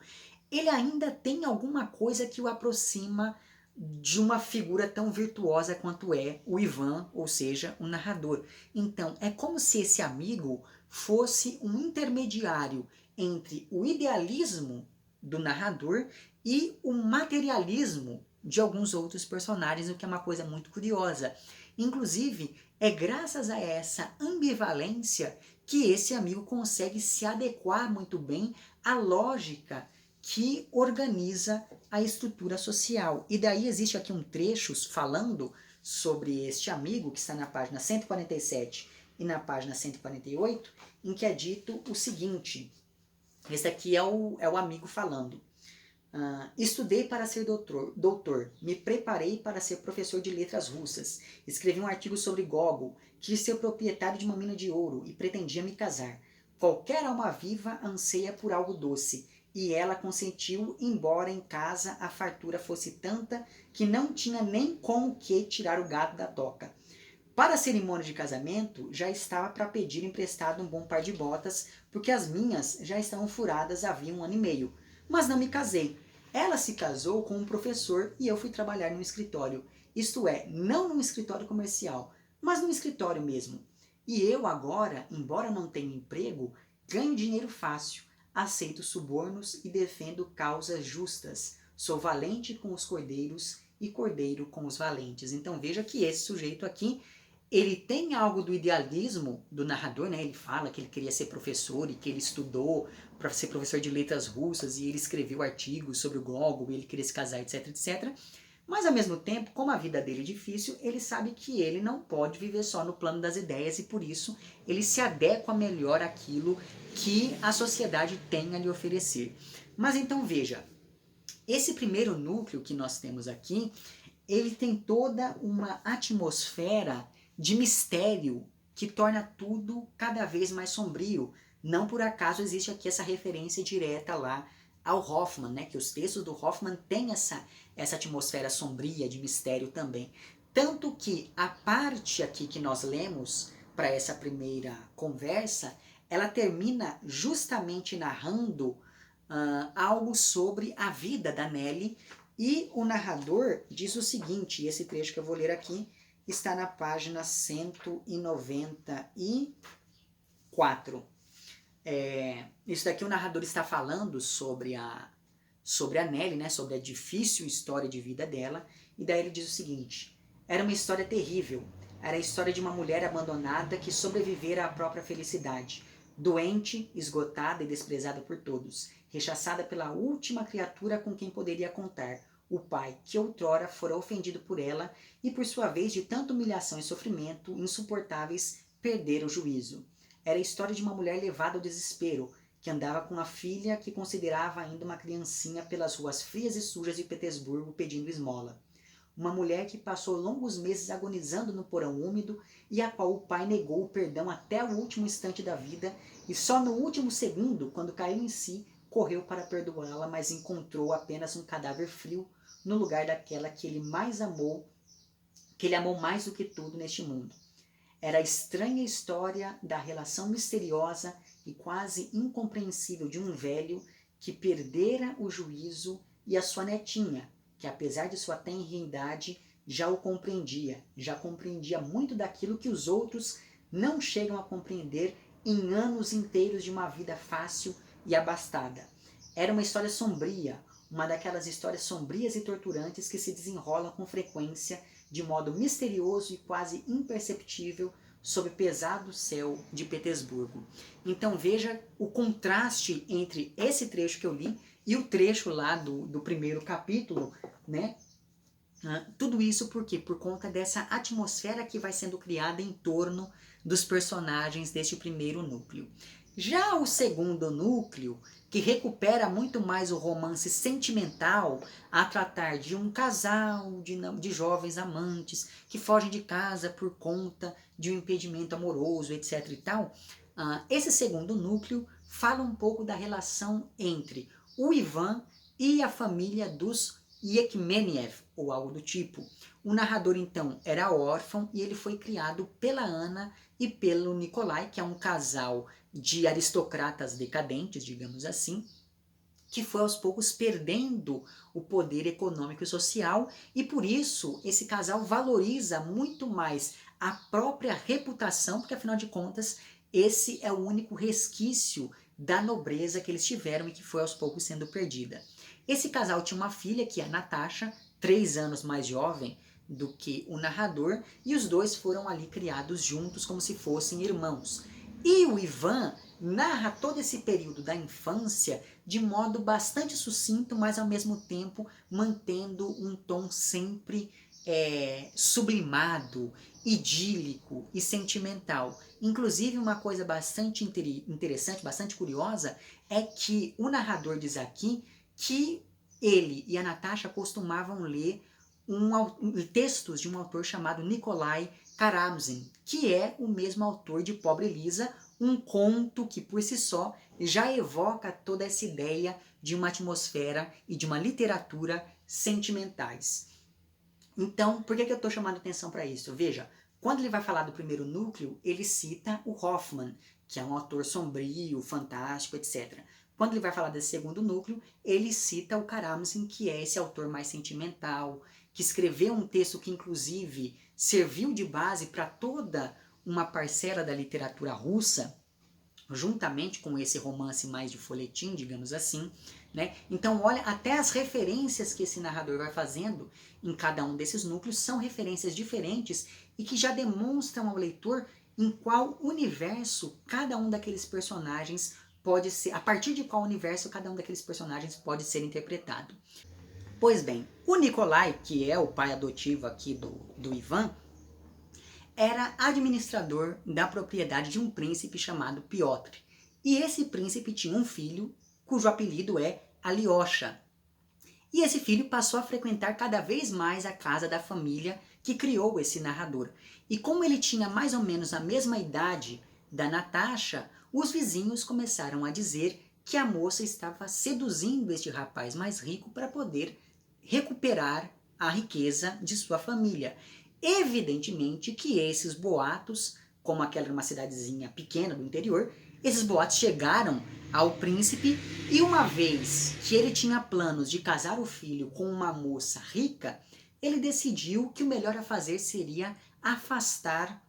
ele ainda tem alguma coisa que o aproxima de uma figura tão virtuosa quanto é o Ivan, ou seja, o narrador. Então, é como se esse amigo fosse um intermediário entre o idealismo do narrador e o materialismo de alguns outros personagens, o que é uma coisa muito curiosa. Inclusive, é graças a essa ambivalência que esse amigo consegue se adequar muito bem à lógica que organiza a estrutura social. E daí existe aqui um trecho falando sobre este amigo, que está na página 147 e na página 148, em que é dito o seguinte. Esse aqui é o amigo falando. Estudei para ser doutor, me preparei para ser professor de letras russas, escrevi um artigo sobre Gogol, quis ser proprietário de uma mina de ouro e pretendia me casar. Qualquer alma viva anseia por algo doce, e ela consentiu, embora em casa a fartura fosse tanta que não tinha nem com o que tirar o gato da toca. Para a cerimônia de casamento, já estava para pedir emprestado um bom par de botas, porque as minhas já estavam furadas havia 1 ano e meio. Mas não me casei. Ela se casou com um professor e eu fui trabalhar num escritório. Isto é, não num escritório comercial, mas num escritório mesmo. E eu agora, embora não tenha emprego, ganho dinheiro fácil, aceito subornos e defendo causas justas. Sou valente com os cordeiros e cordeiro com os valentes. Então veja que esse sujeito aqui, ele tem algo do idealismo do narrador, né? Ele fala que ele queria ser professor e que ele estudou para ser professor de letras russas e ele escreveu artigos sobre o Gogol, ele queria se casar, etc, etc. Mas ao mesmo tempo, como a vida dele é difícil, ele sabe que ele não pode viver só no plano das ideias e por isso ele se adequa melhor àquilo que a sociedade tem a lhe oferecer. Mas então veja, esse primeiro núcleo que nós temos aqui, ele tem toda uma atmosfera de mistério que torna tudo cada vez mais sombrio. Não por acaso existe aqui essa referência direta lá ao Hoffmann, né? Que os textos do Hoffmann têm essa atmosfera sombria de mistério também. Tanto que a parte aqui que nós lemos para essa primeira conversa, ela termina justamente narrando algo sobre a vida da Nelly, e o narrador diz o seguinte, esse trecho que eu vou ler aqui está na página 194. Isso daqui o narrador está falando sobre a Nelly, né, sobre a difícil história de vida dela, e daí ele diz o seguinte: era uma história terrível, era a história de uma mulher abandonada que sobrevivera à própria felicidade, doente, esgotada e desprezada por todos, rechaçada pela última criatura com quem poderia contar, o pai, que outrora fora ofendido por ela e, por sua vez, de tanta humilhação e sofrimento insuportáveis, perdera o juízo. Era a história de uma mulher levada ao desespero, que andava com a filha que considerava ainda uma criancinha pelas ruas frias e sujas de Petersburgo pedindo esmola. Uma mulher que passou longos meses agonizando no porão úmido e a qual o pai negou o perdão até o último instante da vida e só no último segundo, quando caiu em si, correu para perdoá-la, mas encontrou apenas um cadáver frio no lugar daquela que ele mais amou, que ele amou mais do que tudo neste mundo. Era a estranha história da relação misteriosa e quase incompreensível de um velho que perdera o juízo e a sua netinha, que apesar de sua tenra idade já o compreendia, já compreendia muito daquilo que os outros não chegam a compreender em anos inteiros de uma vida fácil e abastada. Era uma história sombria, uma daquelas histórias sombrias e torturantes que se desenrolam com frequência de modo misterioso e quase imperceptível sob o pesado céu de Petersburgo. Então veja o contraste entre esse trecho que eu li e o trecho lá do primeiro capítulo, né? Tudo isso por quê? Por conta dessa atmosfera que vai sendo criada em torno dos personagens deste primeiro núcleo. Já o segundo núcleo, que recupera muito mais o romance sentimental a tratar de um casal de jovens amantes que fogem de casa por conta de um impedimento amoroso, etc. e tal, esse segundo núcleo fala um pouco da relação entre o Ivan e a família dos Yekmeniev, ou algo do tipo. O narrador, então, era órfão e ele foi criado pela Ana e pelo Nikolai, que é um casal de aristocratas decadentes, digamos assim, que foi aos poucos perdendo o poder econômico e social, e por isso esse casal valoriza muito mais a própria reputação, porque afinal de contas esse é o único resquício da nobreza que eles tiveram e que foi aos poucos sendo perdida. Esse casal tinha uma filha, que é a Natasha, 3 anos mais jovem do que o narrador, e os dois foram ali criados juntos como se fossem irmãos. E o Ivan narra todo esse período da infância de modo bastante sucinto, mas ao mesmo tempo mantendo um tom sempre sublimado, idílico e sentimental. Inclusive, uma coisa bastante interessante, bastante curiosa, é que o narrador diz aqui que ele e a Natasha costumavam ler textos de um autor chamado Nikolai Karamzin, que é o mesmo autor de Pobre Lisa, um conto que por si só já evoca toda essa ideia de uma atmosfera e de uma literatura sentimentais. Então, por que eu estou chamando atenção para isso? Veja, quando ele vai falar do primeiro núcleo, ele cita o Hoffman, que é um autor sombrio, fantástico, etc. Quando ele vai falar desse segundo núcleo, ele cita o Karamzin, que é esse autor mais sentimental, que escreveu um texto que inclusive serviu de base para toda uma parcela da literatura russa, juntamente com esse romance mais de folhetim, digamos assim, né? Então olha, até as referências que esse narrador vai fazendo em cada um desses núcleos são referências diferentes e que já demonstram ao leitor em qual universo cada um daqueles personagens pode ser, a partir de qual universo cada um daqueles personagens pode ser interpretado. Pois bem, o Nikolai, que é o pai adotivo aqui do Ivan, era administrador da propriedade de um príncipe chamado Piotr. E esse príncipe tinha um filho cujo apelido é Alyosha. E esse filho passou a frequentar cada vez mais a casa da família que criou esse narrador. E como ele tinha mais ou menos a mesma idade da Natasha, os vizinhos começaram a dizer que a moça estava seduzindo este rapaz mais rico para poder recuperar a riqueza de sua família. Evidentemente que esses boatos, como aquela era uma cidadezinha pequena do interior, esses boatos chegaram ao príncipe e uma vez que ele tinha planos de casar o filho com uma moça rica, ele decidiu que o melhor a fazer seria afastar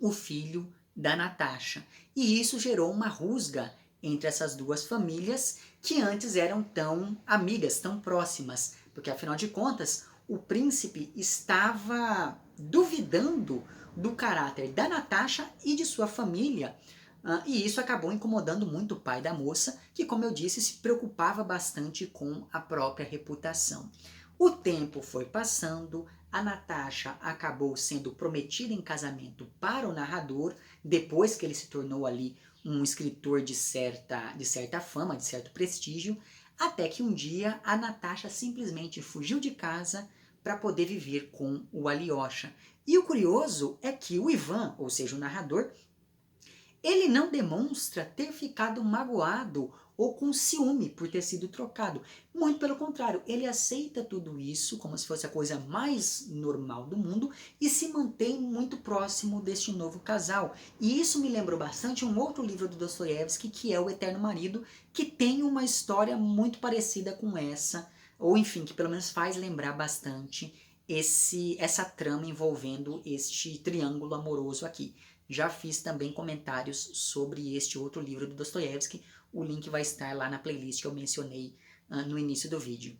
o filho da Natasha. E isso gerou uma rusga entre essas duas famílias que antes eram tão amigas, tão próximas, porque afinal de contas o príncipe estava duvidando do caráter da Natasha e de sua família. E isso acabou incomodando muito o pai da moça, que, como eu disse, se preocupava bastante com a própria reputação. O tempo foi passando, a Natasha acabou sendo prometida em casamento para o narrador, depois que ele se tornou ali um escritor de certa fama, de certo prestígio, até que um dia a Natasha simplesmente fugiu de casa para poder viver com o Alyosha. E o curioso é que o Ivan, ou seja, o narrador, ele não demonstra ter ficado magoado ou com ciúme por ter sido trocado. Muito pelo contrário, ele aceita tudo isso como se fosse a coisa mais normal do mundo e se mantém muito próximo deste novo casal. E isso me lembrou bastante um outro livro do Dostoiévski, que é O Eterno Marido, que tem uma história muito parecida com essa, ou enfim, que pelo menos faz lembrar bastante essa trama envolvendo este triângulo amoroso aqui. Já fiz também comentários sobre este outro livro do Dostoiévski. O link vai estar lá na playlist que eu mencionei no início do vídeo.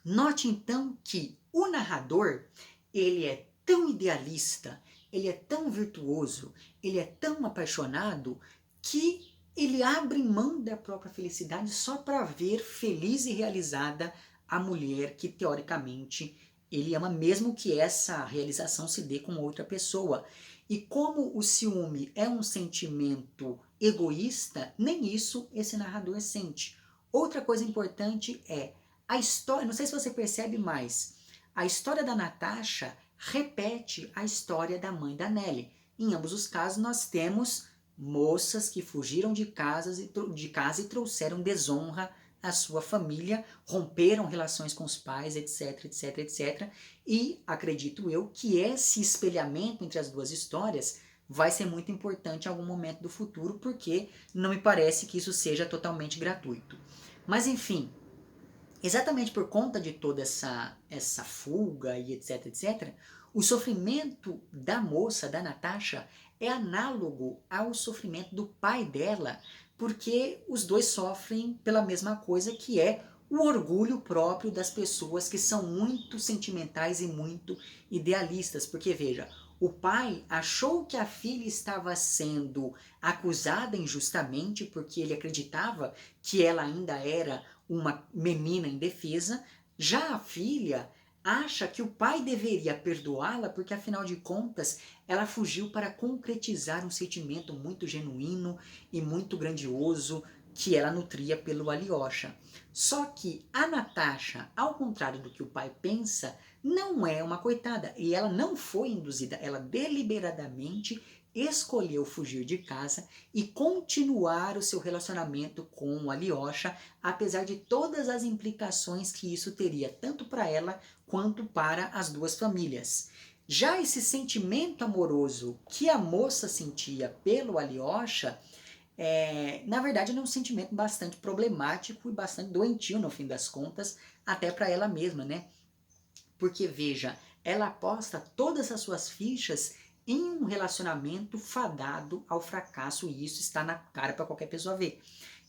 Note então que o narrador, ele é tão idealista, ele é tão virtuoso, ele é tão apaixonado, que ele abre mão da própria felicidade só para ver feliz e realizada a mulher que, teoricamente, ele ama, mesmo que essa realização se dê com outra pessoa. E como o ciúme é um sentimento egoísta, nem isso esse narrador sente. Outra coisa importante é a história, não sei se você percebe mais, a história da Natasha repete a história da mãe da Nelly. Em ambos os casos nós temos moças que fugiram de casa e trouxeram desonra à sua família, romperam relações com os pais, etc, etc, etc. E acredito eu que esse espelhamento entre as duas histórias vai ser muito importante em algum momento do futuro, porque não me parece que isso seja totalmente gratuito. Mas enfim, exatamente por conta de toda essa fuga e etc, etc, o sofrimento da moça, da Natasha, é análogo ao sofrimento do pai dela, porque os dois sofrem pela mesma coisa, que é o orgulho próprio das pessoas que são muito sentimentais e muito idealistas. Porque veja, o pai achou que a filha estava sendo acusada injustamente porque ele acreditava que ela ainda era uma menina indefesa. Já a filha acha que o pai deveria perdoá-la porque, afinal de contas, ela fugiu para concretizar um sentimento muito genuíno e muito grandioso que ela nutria pelo Alyosha. Só que a Natasha, ao contrário do que o pai pensa, não é uma coitada, e ela não foi induzida, ela deliberadamente escolheu fugir de casa e continuar o seu relacionamento com o Alyosha, apesar de todas as implicações que isso teria, tanto para ela quanto para as duas famílias. Já esse sentimento amoroso que a moça sentia pelo Alyosha, na verdade, é um sentimento bastante problemático e bastante doentio, no fim das contas, até para ela mesma, né? Porque, veja, ela aposta todas as suas fichas em um relacionamento fadado ao fracasso, e isso está na cara para qualquer pessoa ver.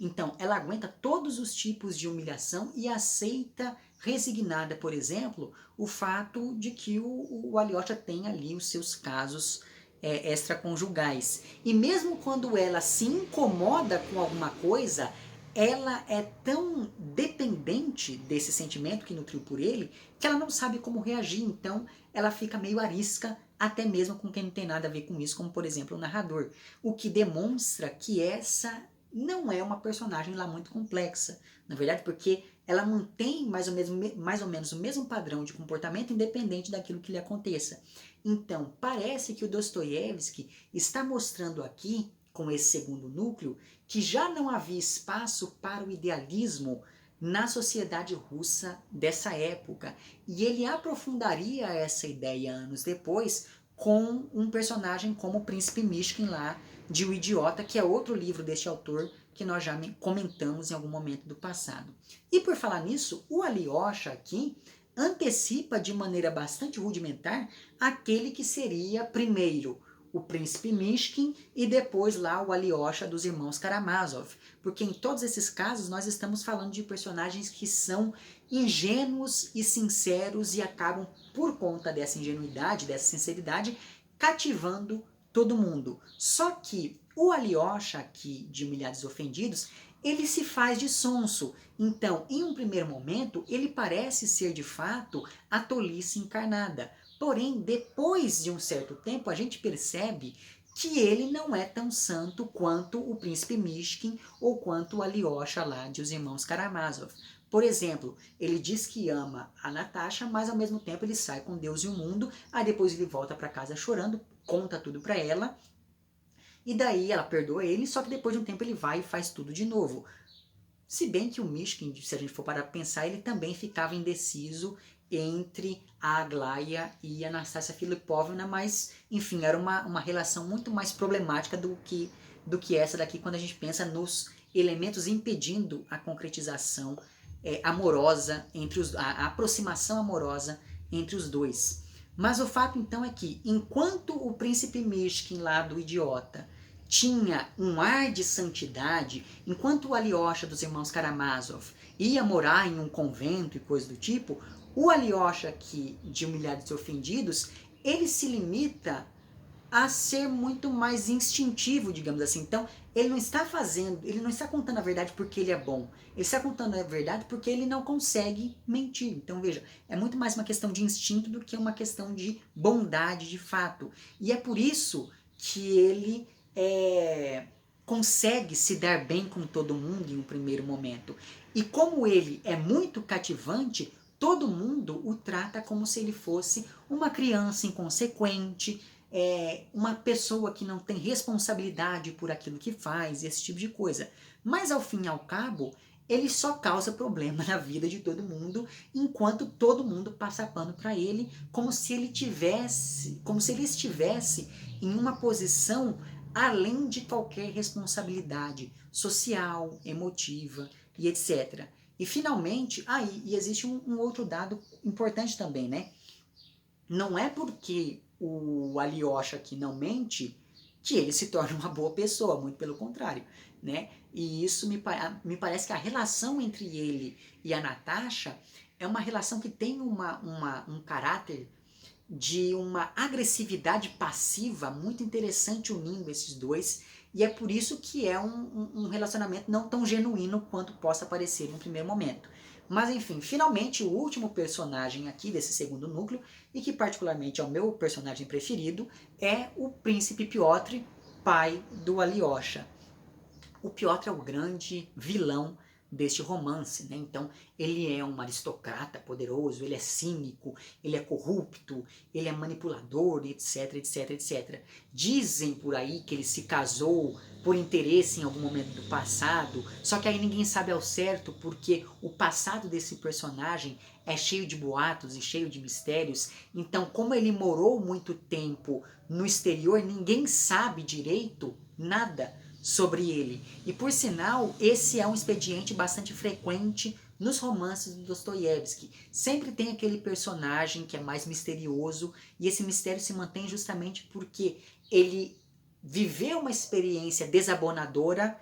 Então, ela aguenta todos os tipos de humilhação e aceita resignada, por exemplo, o fato de que o Alyosha tem ali os seus casos extraconjugais. E mesmo quando ela se incomoda com alguma coisa, ela é tão dependente desse sentimento que nutriu por ele, que ela não sabe como reagir. Então ela fica meio arisca, até mesmo com quem não tem nada a ver com isso, como por exemplo o narrador. O que demonstra que essa não é uma personagem lá muito complexa. Na verdade, porque ela mantém mais ou menos o mesmo padrão de comportamento, independente daquilo que lhe aconteça. Então, parece que o Dostoiévski está mostrando aqui, com esse segundo núcleo, que já não havia espaço para o idealismo na sociedade russa dessa época. E ele aprofundaria essa ideia anos depois com um personagem como o Príncipe Mishkin lá de O Idiota, que é outro livro deste autor que nós já comentamos em algum momento do passado. E por falar nisso, o Alyosha aqui antecipa de maneira bastante rudimentar aquele que seria primeiro o Príncipe Mishkin e depois lá o Alyosha dos irmãos Karamazov. Porque em todos esses casos nós estamos falando de personagens que são ingênuos e sinceros e acabam, por conta dessa ingenuidade, dessa sinceridade, cativando todo mundo. Só que o Alyosha aqui de Humilhados e Ofendidos, ele se faz de sonso. Então, em um primeiro momento, ele parece ser de fato a tolice encarnada. Porém, depois de um certo tempo, a gente percebe que ele não é tão santo quanto o Príncipe Mishkin ou quanto o Alyosha lá de Os Irmãos Karamazov. Por exemplo, ele diz que ama a Natasha, mas ao mesmo tempo ele sai com Deus e o mundo, aí depois ele volta para casa chorando, conta tudo para ela, e daí ela perdoa ele, só que depois de um tempo ele vai e faz tudo de novo. Se bem que o Mishkin, se a gente for para pensar, ele também ficava indeciso entre a Aglaya e a Anastasia Filipovna, mas, enfim, era uma relação muito mais problemática do que essa daqui, quando a gente pensa nos elementos impedindo a concretização amorosa, a aproximação amorosa entre os dois. Mas o fato, então, é que, enquanto o Príncipe Mishkin, lá do Idiota, tinha um ar de santidade, enquanto o Alyosha dos irmãos Karamazov ia morar em um convento e coisa do tipo, o Alyosha aqui de Humilhados e Ofendidos, ele se limita a ser muito mais instintivo, digamos assim. Então, ele não está contando a verdade porque ele é bom. Ele está contando a verdade porque ele não consegue mentir. Então, veja, é muito mais uma questão de instinto do que uma questão de bondade de fato. E é por isso que ele consegue se dar bem com todo mundo em um primeiro momento. E como ele é muito cativante, todo mundo o trata como se ele fosse uma criança inconsequente, uma pessoa que não tem responsabilidade por aquilo que faz, esse tipo de coisa. Mas ao fim e ao cabo, ele só causa problema na vida de todo mundo, enquanto todo mundo passa pano para ele, como se ele estivesse em uma posição além de qualquer responsabilidade social, emotiva e etc. E finalmente, e existe um outro dado importante também, né? Não é porque o Alyosha aqui não mente que ele se torna uma boa pessoa, muito pelo contrário, né? E isso me parece que a relação entre ele e a Natasha é uma relação que tem um caráter de uma agressividade passiva muito interessante unindo esses dois, e é por isso que é um relacionamento não tão genuíno quanto possa parecer em um primeiro momento. Mas enfim, finalmente o último personagem aqui desse segundo núcleo, e que particularmente é o meu personagem preferido, é o príncipe Piotr, pai do Alyosha. O Piotr é o grande vilão deste romance, né? Então ele é um aristocrata poderoso, ele é cínico, ele é corrupto, ele é manipulador, etc, etc, etc. Dizem por aí que ele se casou por interesse em algum momento do passado, só que aí ninguém sabe ao certo porque o passado desse personagem é cheio de boatos e cheio de mistérios. Então, como ele morou muito tempo no exterior, ninguém sabe direito nada sobre ele. E por sinal, esse é um expediente bastante frequente nos romances do Dostoiévski. Sempre tem aquele personagem que é mais misterioso, e esse mistério se mantém justamente porque ele viveu uma experiência desabonadora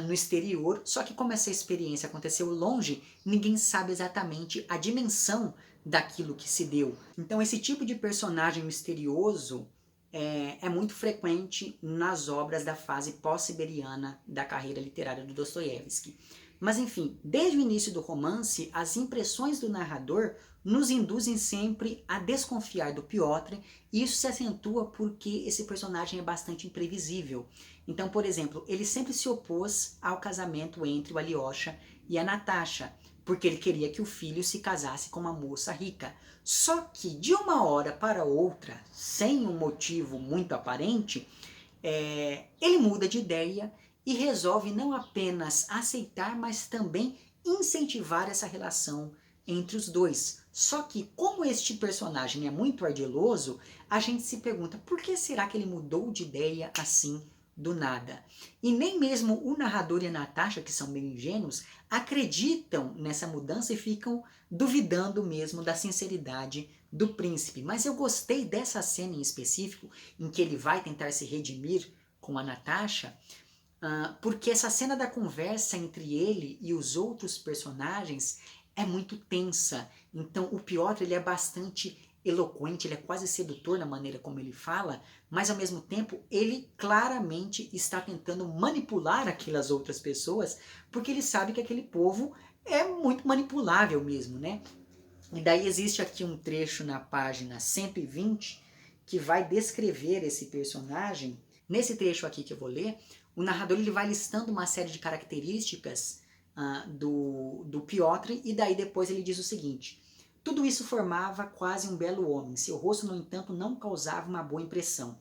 no exterior, só que como essa experiência aconteceu longe, ninguém sabe exatamente a dimensão daquilo que se deu. Então esse tipo de personagem misterioso é muito frequente nas obras da fase pós-siberiana da carreira literária do Dostoiévski. Mas enfim, desde o início do romance, as impressões do narrador nos induzem sempre a desconfiar do Piotr, e isso se acentua porque esse personagem é bastante imprevisível. Então, por exemplo, ele sempre se opôs ao casamento entre o Alyosha e a Natasha, porque ele queria que o filho se casasse com uma moça rica. Só que de uma hora para outra, sem um motivo muito aparente, ele muda de ideia e resolve não apenas aceitar, mas também incentivar essa relação entre os dois. Só que como este personagem é muito ardiloso, a gente se pergunta por que será que ele mudou de ideia assim do nada? E nem mesmo o narrador e a Natasha, que são meio ingênuos, acreditam nessa mudança e ficam duvidando mesmo da sinceridade do príncipe. Mas eu gostei dessa cena em específico, em que ele vai tentar se redimir com a Natasha, porque essa cena da conversa entre ele e os outros personagens é muito tensa. Então o Piotr, ele é bastante eloquente, ele é quase sedutor na maneira como ele fala, mas ao mesmo tempo ele claramente está tentando manipular aquelas outras pessoas, porque ele sabe que aquele povo é muito manipulável mesmo, né? E daí existe aqui um trecho na página 120 que vai descrever esse personagem. Nesse trecho aqui que eu vou ler, o narrador ele vai listando uma série de características do Piotr, e daí depois ele diz o seguinte: tudo isso formava quase um belo homem, seu rosto, no entanto, não causava uma boa impressão.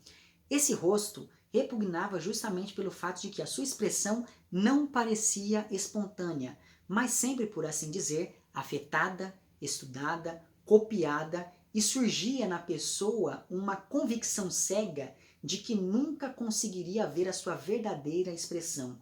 Esse rosto repugnava justamente pelo fato de que a sua expressão não parecia espontânea, mas sempre, por assim dizer, afetada, estudada, copiada, e surgia na pessoa uma convicção cega de que nunca conseguiria ver a sua verdadeira expressão.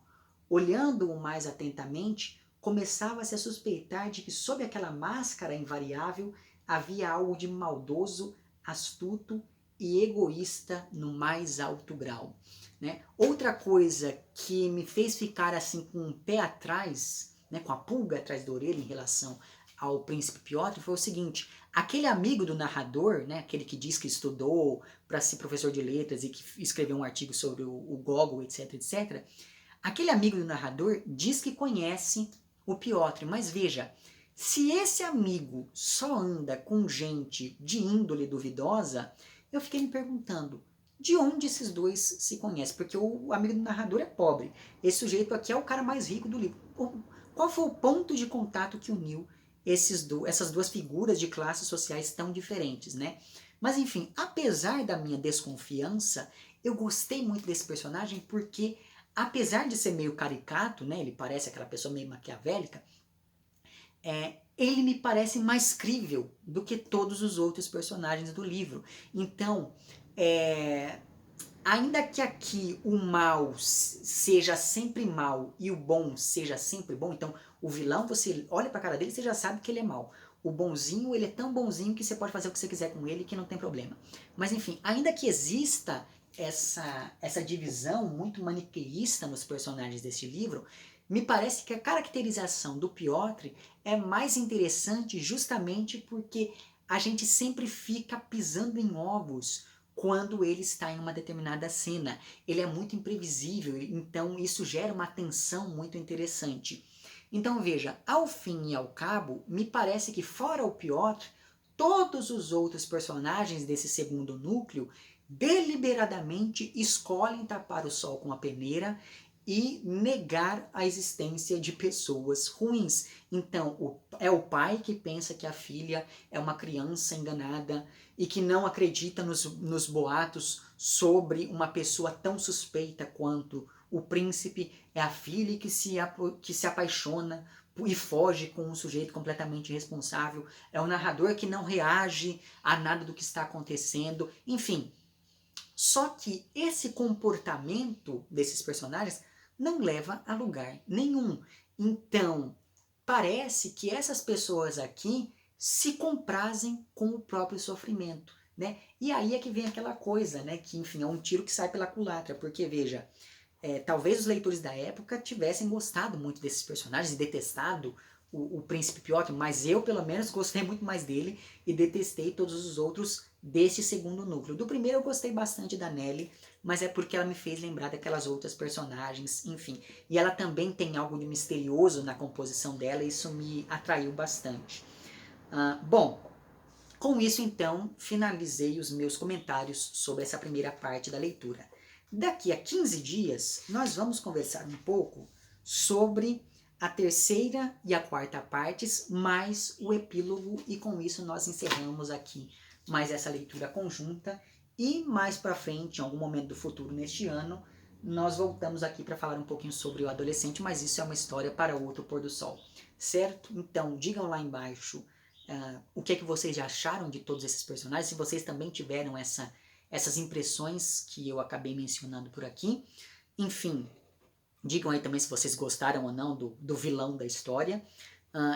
Olhando-o mais atentamente, começava-se a suspeitar de que sob aquela máscara invariável havia algo de maldoso, astuto e egoísta no mais alto grau, né? Outra coisa que me fez ficar assim com o pé atrás, né, com a pulga atrás da orelha em relação ao Príncipe Piotr foi o seguinte: aquele amigo do narrador, né, aquele que diz que estudou para ser professor de letras e que escreveu um artigo sobre o Gogol, etc, etc, aquele amigo do narrador diz que conhece o Piotr, mas veja, se esse amigo só anda com gente de índole duvidosa, eu fiquei me perguntando, de onde esses dois se conhecem? Porque o amigo do narrador é pobre. Esse sujeito aqui é o cara mais rico do livro. Qual foi o ponto de contato que uniu essas duas figuras de classes sociais tão diferentes, né? Mas enfim, apesar da minha desconfiança, eu gostei muito desse personagem porque, apesar de ser meio caricato, né? Ele parece aquela pessoa meio maquiavélica, ele me parece mais crível do que todos os outros personagens do livro. Então, ainda que aqui o mal seja sempre mal e o bom seja sempre bom, então o vilão, você olha pra cara dele e você já sabe que ele é mal. O bonzinho, ele é tão bonzinho que você pode fazer o que você quiser com ele que não tem problema. Mas enfim, ainda que exista essa divisão muito maniqueísta nos personagens deste livro, me parece que a caracterização do Piotr é mais interessante justamente porque a gente sempre fica pisando em ovos quando ele está em uma determinada cena. Ele é muito imprevisível, então isso gera uma tensão muito interessante. Então veja, ao fim e ao cabo, me parece que fora o Piotr, todos os outros personagens desse segundo núcleo deliberadamente escolhem tapar o sol com a peneira e negar a existência de pessoas ruins. Então, é o pai que pensa que a filha é uma criança enganada e que não acredita nos boatos sobre uma pessoa tão suspeita quanto o príncipe. É a filha que se apaixona e foge com um sujeito completamente irresponsável. É o narrador que não reage a nada do que está acontecendo. Enfim, só que esse comportamento desses personagens não leva a lugar nenhum. Então, parece que essas pessoas aqui se comprazem com o próprio sofrimento, né? E aí é que vem aquela coisa, né? Que, enfim, é um tiro que sai pela culatra, porque, veja, talvez os leitores da época tivessem gostado muito desses personagens e detestado o Príncipe Piotr, mas eu, pelo menos, gostei muito mais dele e detestei todos os outros desse segundo núcleo. Do primeiro eu gostei bastante da Nelly, mas é porque ela me fez lembrar daquelas outras personagens, enfim. E ela também tem algo de misterioso na composição dela, e isso me atraiu bastante. Bom, com isso então, finalizei os meus comentários sobre essa primeira parte da leitura. Daqui a 15 dias, nós vamos conversar um pouco sobre a terceira e a quarta partes, mais o epílogo, e com isso nós encerramos aqui mais essa leitura conjunta, e mais para frente, em algum momento do futuro neste ano, nós voltamos aqui para falar um pouquinho sobre o adolescente, mas isso é uma história para outro pôr do sol, certo? Então, digam lá embaixo o que é que vocês já acharam de todos esses personagens, se vocês também tiveram essas impressões que eu acabei mencionando por aqui. Enfim, digam aí também se vocês gostaram ou não do vilão da história.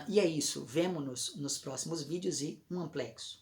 E é isso, vemo-nos nos próximos vídeos e um amplexo.